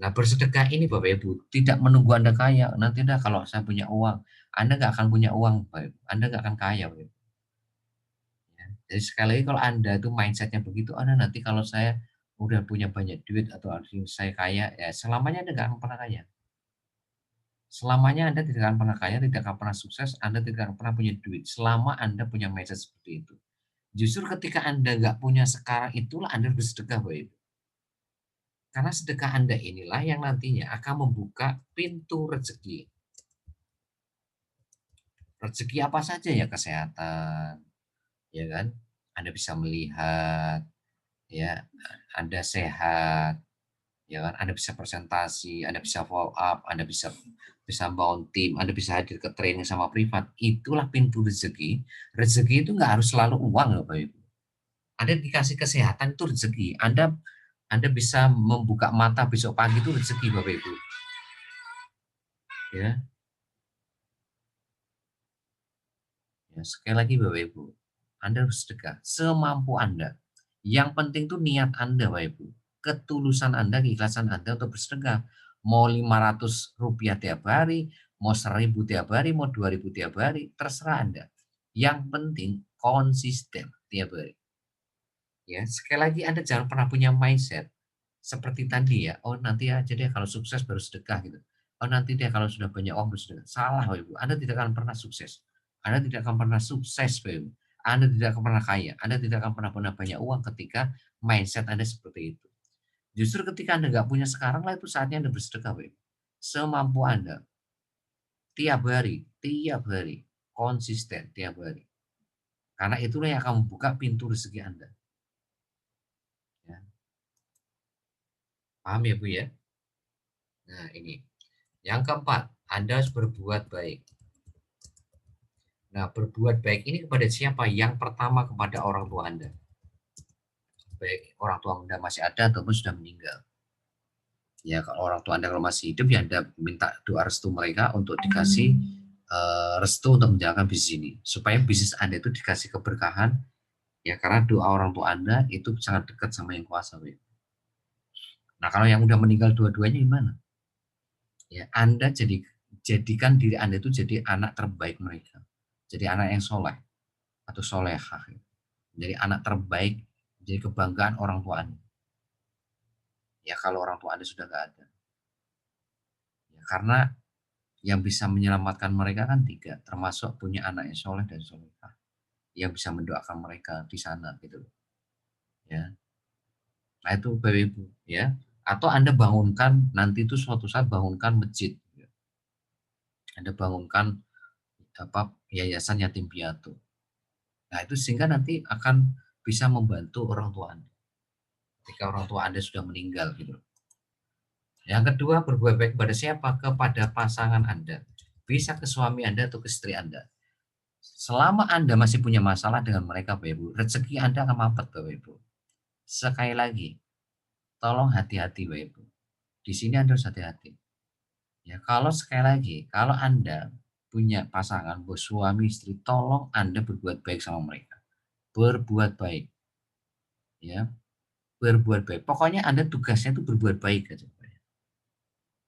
Nah, bersedekah ini Bapak Ibu tidak menunggu Anda kaya. Nanti dah kalau saya punya uang, Anda nggak akan punya uang, Bapak Ibu. Anda nggak akan kaya, Bapak Ibu. Ya. Jadi sekali lagi kalau Anda itu mindsetnya begitu, Anda nanti kalau saya udah punya banyak duit atau saya kaya, ya selamanya Anda nggak akan pernah kaya. Selamanya Anda tidak akan pernah kaya, tidak akan pernah sukses, Anda tidak akan pernah punya duit. Selama Anda punya mindset seperti itu. Justru ketika Anda nggak punya sekarang itulah Anda bersedekah, Bapak Ibu. Karena sedekah Anda inilah yang nantinya akan membuka pintu rezeki. Rezeki apa saja ya, kesehatan, ya kan? Anda bisa melihat, ya, Anda sehat, ya kan? Anda bisa presentasi, Anda bisa follow up, Anda bisa bisa bangun tim, Anda bisa hadir ke training sama privat. Itulah pintu rezeki. Rezeki itu nggak harus selalu uang loh, Bapak Ibu. Anda dikasih kesehatan itu rezeki. Anda bisa membuka mata besok pagi itu rezeki, Bapak Ibu. Ya, ya sekali lagi Bapak Ibu, Anda harus sedekah semampu Anda. Yang penting tuh niat Anda, Bapak Ibu. Ketulusan Anda, keikhlasan Anda untuk bersedekah. Mau Rp500 tiap hari, mau 1.000 tiap hari, mau 2.000 tiap hari, terserah Anda. Yang penting konsisten tiap hari. Ya, sekali lagi Anda jangan pernah punya mindset seperti tadi ya, "Oh, nanti aja deh kalau sukses baru sedekah," gitu. "Oh, nanti deh kalau sudah banyak uang baru sedekah." Salah, Bapak Ibu. Anda tidak akan pernah sukses. Anda tidak akan pernah sukses, Bapak Ibu. Anda tidak akan pernah kaya. Anda tidak akan pernah punya banyak uang ketika mindset Anda seperti itu. Justru ketika Anda nggak punya sekarang lah itu saatnya Anda bersedekah, Bapak Ibu. Semampu Anda, tiap hari, konsisten tiap hari. Karena itulah yang akan membuka pintu rezeki Anda, ya. Paham ya, Bu, ya? Nah, ini. Yang keempat, Anda harus berbuat baik. Nah, berbuat baik ini kepada siapa? Yang pertama kepada orang tua Anda. Baik orang tua Anda masih ada ataupun sudah meninggal. Ya, kalau orang tua Anda kalau masih hidup, ya Anda minta doa restu mereka untuk dikasih restu untuk menjalankan bisnis ini. Supaya bisnis Anda itu dikasih keberkahan, ya karena doa orang tua Anda itu sangat dekat sama yang kuasa. Nah, kalau yang udah meninggal dua-duanya gimana? Ya, Anda jadikan diri Anda itu jadi anak terbaik mereka. Jadi anak yang soleh atau solehah. Jadi anak terbaik, jadi kebanggaan orang tua Anda. Ya kalau orang tua Anda sudah nggak ada. Ya, karena yang bisa menyelamatkan mereka kan tiga, termasuk punya anak yang soleh dan solehah. Yang bisa mendoakan mereka di sana gitu loh. Ya. Nah itu Bapak Ibu ya. Atau Anda bangunkan nanti itu suatu saat bangunkan masjid. Ya. Anda bangunkan apa yayasan yatim piatu. Nah itu sehingga nanti akan bisa membantu orang tua Anda. Ketika orang tua Anda sudah meninggal gitu. Yang kedua, berbuat baik kepada siapa? Kepada pasangan Anda. Bisa ke suami Anda atau ke istri Anda. Selama Anda masih punya masalah dengan mereka, Bapak Ibu, rezeki Anda akan mampet, Bapak Ibu. Sekali lagi, tolong hati-hati, Bapak Ibu. Di sini Anda harus hati-hati. Ya, kalau sekali lagi, kalau Anda punya pasangan, bos suami istri, tolong Anda berbuat baik sama mereka. Berbuat baik, ya, berbuat baik. Pokoknya Anda tugasnya itu berbuat baik aja.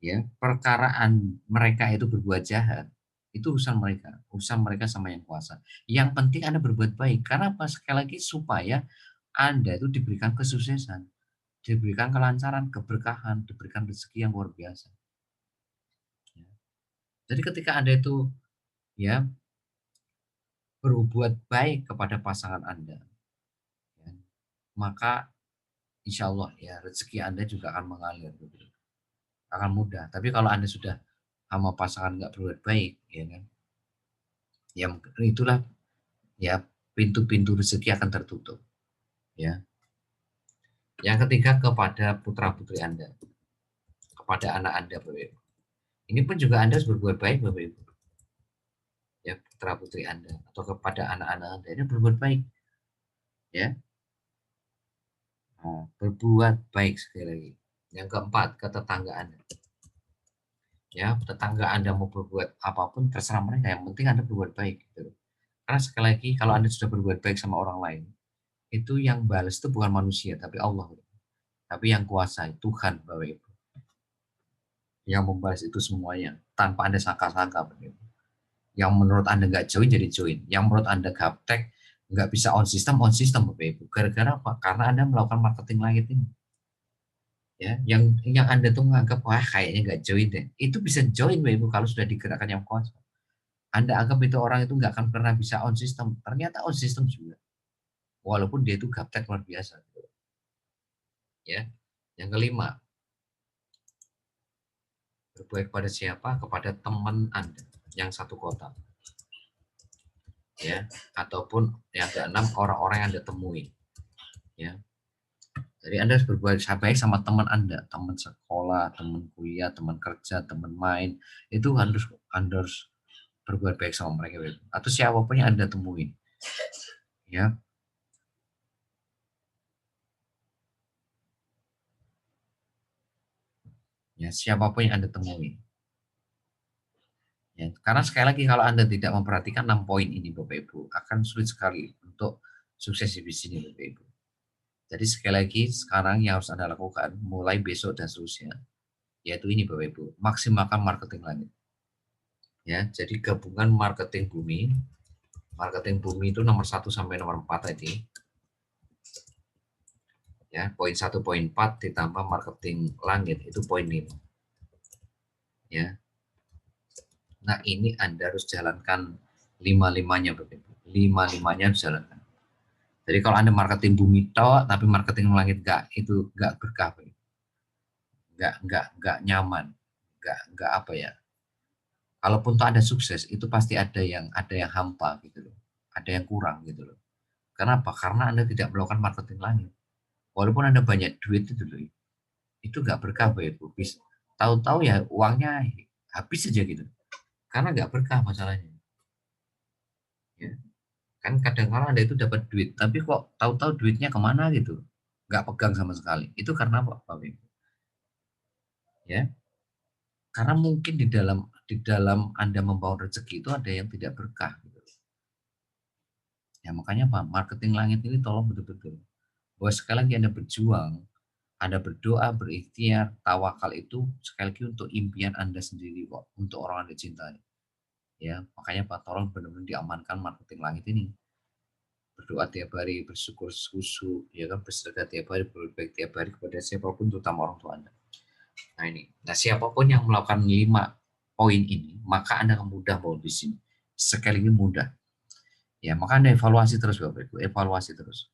Ya, perkaraan mereka itu berbuat jahat, itu urusan mereka sama yang kuasa. Yang penting Anda berbuat baik, karena apa? Sekali lagi supaya Anda itu diberikan kesuksesan, diberikan kelancaran, keberkahan, diberikan rezeki yang luar biasa. Ya. Jadi ketika Anda itu ya berbuat baik kepada pasangan Anda, ya, maka insya Allah ya rezeki Anda juga akan mengalir, gitu. Akan mudah. Tapi kalau Anda sudah sama pasangan nggak berbuat baik, ya kan, ya itulah ya pintu-pintu rezeki akan tertutup. Ya. Yang ketiga kepada putra-putri Anda, kepada anak Anda, Bapak Ibu. Ini pun juga Anda harus berbuat baik, Bapak Ibu. Ya, putra-putri Anda atau kepada anak-anak Anda ini berbuat baik. Ya. Nah, berbuat baik sekali lagi. Yang keempat, ke tetangga Anda. Ya, tetangga Anda mau berbuat apapun terserah mereka, yang penting Anda berbuat baik, gitu. Karena sekali lagi kalau Anda sudah berbuat baik sama orang lain, itu yang balas itu bukan manusia tapi Allah. Tapi yang kuasai Tuhan, Bapak Ibu. Yang membalas itu semuanya tanpa Anda sangka-sangka, Bapak Ibu. Yang menurut Anda nggak join jadi join, yang menurut Anda gaptek nggak bisa on system Bapak Ibu. Gara-gara apa? Karena Anda melakukan marketing langit ini. Ya, yang Anda tuh menganggap wah kayaknya nggak join deh, itu bisa join Bapak Ibu kalau sudah digerakkan yang kuasa. Anda anggap itu orang itu nggak akan pernah bisa on system, ternyata on system juga. Walaupun dia itu gaptek luar biasa. Ya, yang kelima, berbuat kepada siapa? Kepada teman Anda yang satu kota. Ya, ataupun yang keenam orang-orang yang Anda temui. Ya, jadi Anda harus berbuat baik sama teman Anda, teman sekolah, teman kuliah, teman kerja, teman main. Itu Anda harus berbuat baik sama mereka. Atau siapapun yang Anda temui. Ya, ya siapapun yang Anda temui. Ya, karena sekali lagi kalau Anda tidak memperhatikan 6 poin ini Bapak Ibu, akan sulit sekali untuk sukses di bisnis ini Bapak Ibu. Jadi sekali lagi sekarang yang harus Anda lakukan mulai besok dan seterusnya, yaitu ini Bapak Ibu, maksimalkan marketing langit. Ya, jadi gabungan marketing bumi. Marketing bumi itu nomor 1 sampai nomor 4 tadi. Ya, poin 1, poin 4 ditambah marketing langit itu poin 5. Ya. Nah, ini Anda harus jalankan 5-5-nya Bapak Ibu. 5-5-nya harus jalankan. Jadi kalau Anda marketing bumi toh tapi marketing langit enggak berkah, Bapak Ibu. Enggak nyaman. Enggak apa ya? Kalaupun tuh Anda sukses, itu pasti ada yang hampa gitu loh. Ada yang kurang gitu loh. Kenapa? Karena Anda tidak melakukan marketing langit. Walaupun Anda banyak duit itu loh, itu nggak berkah Bapak Ibu. Tahu-tahu ya uangnya habis saja gitu. Karena nggak berkah masalahnya. Ya. Kan kadang-kadang Anda itu dapat duit, tapi kok tahu-tahu duitnya kemana gitu. Nggak pegang sama sekali. Itu karena apa Bapak Ibu? Ya. Karena mungkin di dalam Anda membawa rezeki itu ada yang tidak berkah gitu. Ya makanya Pak, marketing langit ini tolong betul-betul. Bahwa sekali lagi Anda berjuang, Anda berdoa, berikhtiar, tawakal itu sekali lagi untuk impian Anda sendiri kok, untuk orang Anda cintai. Ya, makanya Pak tolong benar-benar diamankan marketing langit ini. Berdoa tiap hari, bersyukur khusyuk, ya kan, bersedekah tiap hari, berbaik tiap hari kepada siapapun, terutama orang tua Anda. Nah ini, nah siapapun yang melakukan 5 poin ini, maka Anda akan mudah mau di sini. Sekali ini mudah. Ya, maka Anda evaluasi terus Bapak Ibu, evaluasi terus.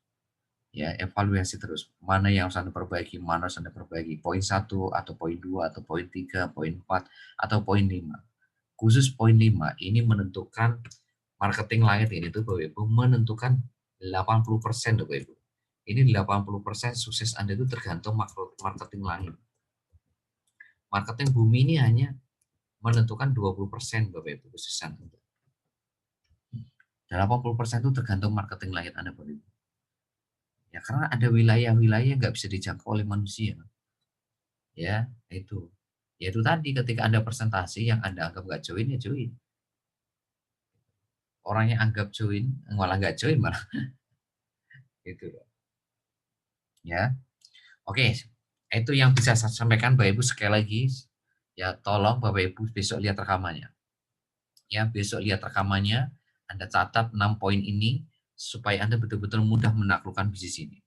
Ya, evaluasi terus. Mana yang harus Anda perbaiki, mana harus Anda perbaiki. Poin 1 atau poin 2 atau poin 3, poin 4 atau poin 5. Khusus poin 5 ini menentukan marketing langit ini tuh Bapak Ibu menentukan 80% Bapak Ibu. Ini 80% sukses Anda itu tergantung marketing langit. Marketing bumi ini hanya menentukan 20% Bapak Ibu kesuksesan Anda. 80% itu tergantung marketing langit Anda Bapak Ibu. Ya karena ada wilayah-wilayah yang nggak bisa dijangkau oleh manusia. Ya, itu. Ya itu tadi ketika Anda presentasi yang Anda anggap nggak join ya join. Orang yang anggap join malah nggak join malah. Gitu. Ya. Oke, itu yang bisa saya sampaikan Bapak Ibu sekali lagi. Ya, tolong Bapak Ibu besok lihat rekamannya. Ya, besok lihat rekamannya, Anda catat 6 poin ini supaya Anda betul-betul mudah menaklukkan bisnis ini.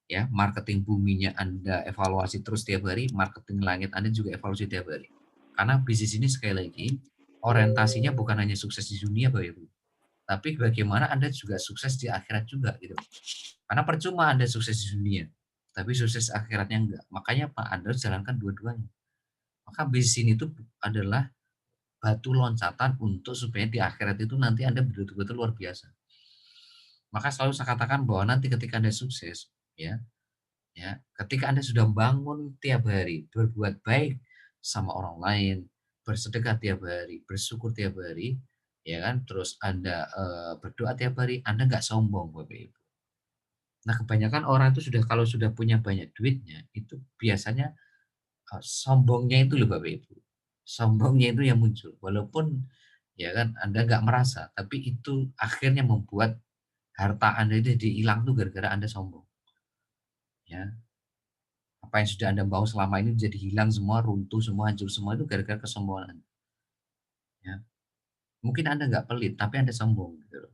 Ya, marketing buminya Anda evaluasi terus tiap hari, marketing langit Anda juga evaluasi tiap hari. Karena bisnis ini sekali lagi orientasinya bukan hanya sukses di dunia Bapak Ibu, tapi bagaimana Anda juga sukses di akhirat juga gitu. Karena percuma Anda sukses di dunia, tapi sukses akhiratnya enggak. Makanya Pak, Anda harus jalankan dua-duanya. Maka bisnis ini itu adalah batu loncatan untuk supaya di akhirat itu nanti Anda betul-betul luar biasa. Maka selalu saya katakan bahwa nanti ketika Anda sukses, ya, ketika Anda sudah bangun tiap hari, berbuat baik sama orang lain, bersedekah tiap hari, bersyukur tiap hari, ya kan, terus Anda berdoa tiap hari, Anda nggak sombong, Bapak Ibu. Nah, kebanyakan orang itu sudah kalau sudah punya banyak duitnya, itu biasanya sombongnya itu loh Bapak Ibu. Sombongnya itu yang muncul. Walaupun ya kan Anda nggak merasa, tapi itu akhirnya membuat harta Anda itu jadi hilang tuh gara-gara Anda sombong. Ya, apa yang sudah Anda bawa selama ini jadi hilang semua, runtuh semua, hancur semua itu gara-gara kesombongan Anda. Ya. Mungkin Anda nggak pelit, tapi Anda sombong gitu loh.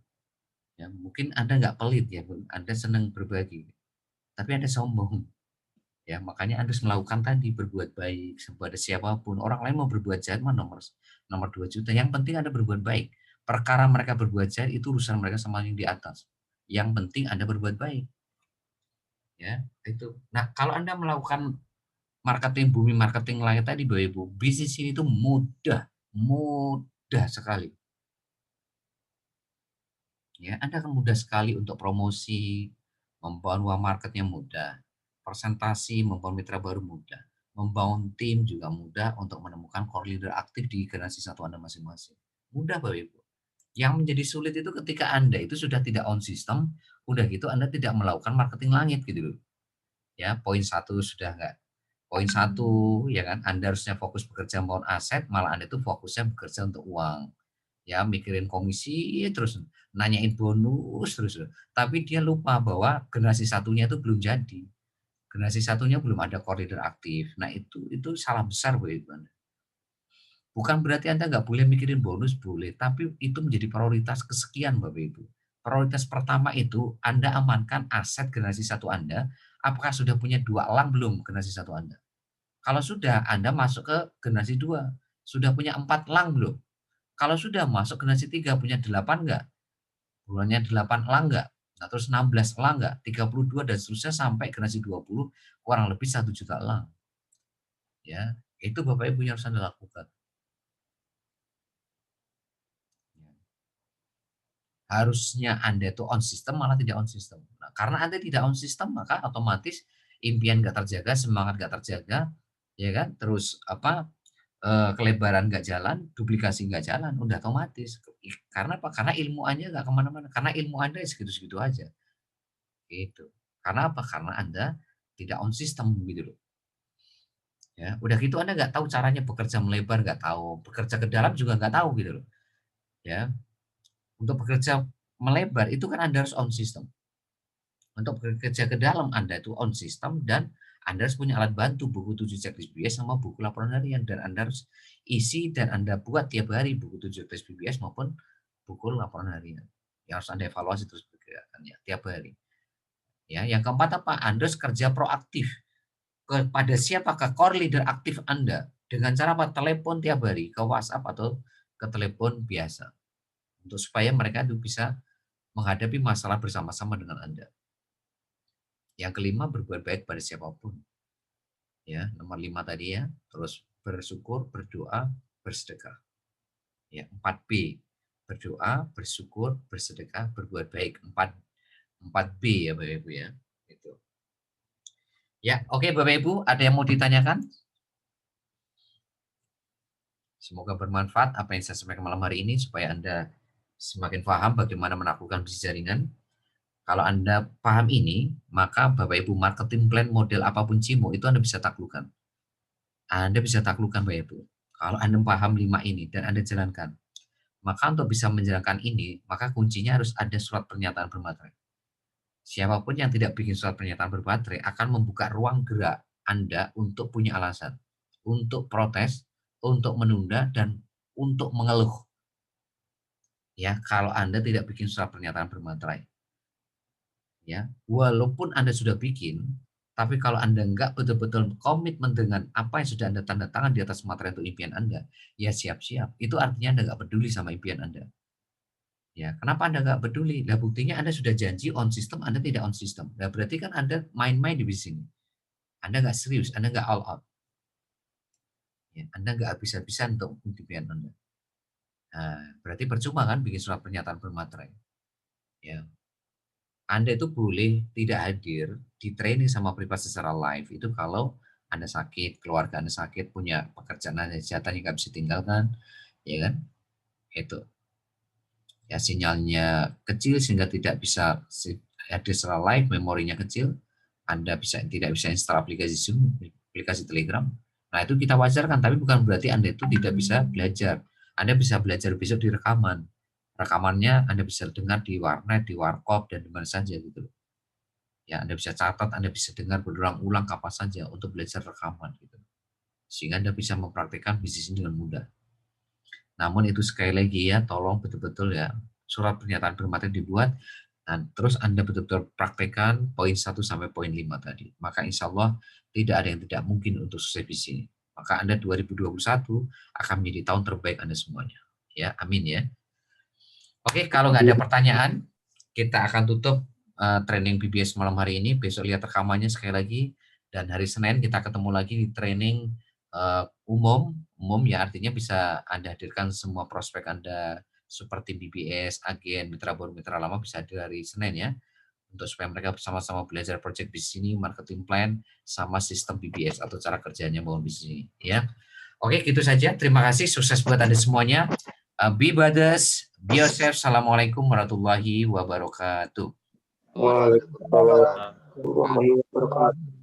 Ya, mungkin Anda nggak pelit ya, Anda senang berbagi, tapi Anda sombong. Ya, makanya Anda harus melakukan tadi, berbuat baik kepada siapapun. Orang lain mau berbuat jahat mah nomor nomor 2 juta. Yang penting Anda berbuat baik. Perkara mereka berbuat jahat itu urusan mereka sama yang di atas. Yang penting Anda berbuat baik. Ya, itu. Nah, kalau Anda melakukan marketing bumi, marketing lain tadi Bapak Ibu, bisnis ini tuh mudah, mudah sekali. Ya, Anda akan mudah sekali untuk promosi, membangun uang marketnya mudah, presentasi, membangun mitra baru mudah, membangun tim juga mudah untuk menemukan core leader aktif di generasi satu Anda masing-masing. Mudah Bapak Ibu. Yang menjadi sulit itu ketika Anda itu sudah tidak on system, udah gitu Anda tidak melakukan marketing langit gitu loh. Ya, poin satu sudah enggak. Poin satu, ya kan, Anda harusnya fokus bekerja membangun aset, malah Anda itu fokusnya bekerja untuk uang. Ya, mikirin komisi terus, nanyain bonus terus, tapi dia lupa bahwa generasi satunya itu belum jadi. Generasi satunya belum ada core leader aktif. Nah, itu salah besar buat Anda. Bukan berarti Anda nggak boleh mikirin bonus, boleh, tapi itu menjadi prioritas kesekian, Bapak Ibu. Prioritas pertama itu Anda amankan aset generasi satu Anda, apakah sudah punya 2 elang belum generasi satu Anda? Kalau sudah, Anda masuk ke generasi 2. Sudah punya 4 elang belum? Kalau sudah masuk generasi 3 punya 8 enggak? Bulannya 8 elang enggak? Nah, terus 16 elang enggak? 32 dan seterusnya sampai generasi 20 kurang lebih 1 juta elang, ya. Itu Bapak Ibu yang harus Anda lakukan. Ya. Harusnya Anda itu on system malah tidak on system. Nah, karena Anda tidak on system maka otomatis impian nggak terjaga, semangat nggak terjaga, ya kan? Terus apa, kelebaran nggak jalan, duplikasi nggak jalan, udah otomatis. Karena apa? Karena ilmu Anda nggak kemana-mana, karena ilmu Anda segitu-segitu aja, gitu. Karena apa? Karena Anda tidak on system gitu loh, ya. Udah gitu Anda nggak tahu caranya bekerja melebar, nggak tahu, bekerja ke dalam juga nggak tahu gitu loh, ya. Untuk bekerja melebar itu kan Anda harus on system. Untuk bekerja ke dalam Anda itu on system dan Anda harus punya alat bantu, buku 7 checklist BBS sama buku laporan harian dan Anda harus isi dan Anda buat tiap hari buku 7 checklist BBS maupun buku laporan harian. Yang harus Anda evaluasi terus pergerakannya tiap hari. Ya, yang keempat apa? Anda harus kerja proaktif. Kepada siapakah core leader aktif Anda? Dengan cara apa? Telepon tiap hari ke WhatsApp atau ke telepon biasa. Untuk supaya mereka itu bisa menghadapi masalah bersama-sama dengan Anda. Yang kelima, berbuat baik pada siapapun. Ya, nomor 5 tadi ya. Terus bersyukur, berdoa, bersedekah. Ya, 4B. Berdoa, bersyukur, bersedekah, berbuat baik. 4B ya Bapak Ibu ya. Itu. Ya, oke Bapak Ibu, ada yang mau ditanyakan? Semoga bermanfaat apa yang saya sampaikan malam hari ini supaya Anda semakin paham bagaimana menaklukkan bisnis jaringan. Kalau Anda paham ini, maka Bapak Ibu marketing plan model apapun Cimo itu Anda bisa taklukkan. Anda bisa taklukkan Bapak Ibu. Kalau Anda paham 5 ini dan Anda jalankan, maka untuk bisa menjalankan ini, maka kuncinya harus ada surat pernyataan bermaterai. Siapapun yang tidak bikin surat pernyataan bermaterai akan membuka ruang gerak Anda untuk punya alasan, untuk protes, untuk menunda, dan untuk mengeluh. Ya, kalau Anda tidak bikin surat pernyataan bermaterai. Ya, walaupun Anda sudah bikin, tapi kalau Anda enggak betul-betul komitmen dengan apa yang sudah Anda tanda tangan di atas materai untuk impian Anda, ya siap-siap. Itu artinya Anda enggak peduli sama impian Anda. Ya, kenapa Anda nggak peduli? Nah, buktinya Anda sudah janji on system, Anda tidak on system. Nah, berarti kan Anda main-main di sini. Anda nggak serius, Anda nggak all out. Ya, Anda nggak habis-habisan untuk impian Anda. Nah, berarti percuma kan bikin surat pernyataan bermaterai. Ya, Anda itu boleh tidak hadir di training sama privat secara live itu kalau Anda sakit, keluarga Anda sakit, punya pekerjaan Anda kesehatan yang nggak bisa tinggalkan, ya kan? Itu. Ya, sinyalnya kecil sehingga tidak bisa hadir secara live, memorinya kecil, Anda tidak bisa install aplikasi Zoom, aplikasi Telegram. Nah, itu kita wajarkan, tapi bukan berarti Anda itu tidak bisa belajar. Anda bisa belajar besok di rekaman. Rekamannya Anda bisa dengar di warnet, di warkop, dan di mana saja gitu. Ya, Anda bisa catat, Anda bisa dengar berulang-ulang kapan saja untuk belajar rekaman gitu. Sehingga Anda bisa mempraktikkan bisnis ini dengan mudah. Namun itu sekali lagi ya, tolong betul-betul ya, surat pernyataan bermateri dibuat, dan terus Anda betul-betul praktekkan poin 1 sampai poin 5 tadi. Maka insya Allah tidak ada yang tidak mungkin untuk sukses di sini. Maka Anda 2021 akan menjadi tahun terbaik Anda semuanya. Ya, amin ya. Oke, kalau nggak ada pertanyaan, kita akan tutup training BBS malam hari ini. Besok lihat rekamannya sekali lagi. Dan hari Senin kita ketemu lagi di training umum ya, artinya bisa Anda hadirkan semua prospek Anda seperti BBS, agen, mitra baru, mitra lama bisa hadir hari Senin ya. Untuk supaya mereka bersama-sama belajar project bisnis ini, marketing plan, sama sistem BBS atau cara kerjanya bangun bisnis ini ya. Oke, gitu saja. Terima kasih. Sukses buat Anda semuanya. Be brothers, be yourself. Assalamualaikum warahmatullahi wabarakatuh. Waalaikumsalam warahmatullahi wabarakatuh.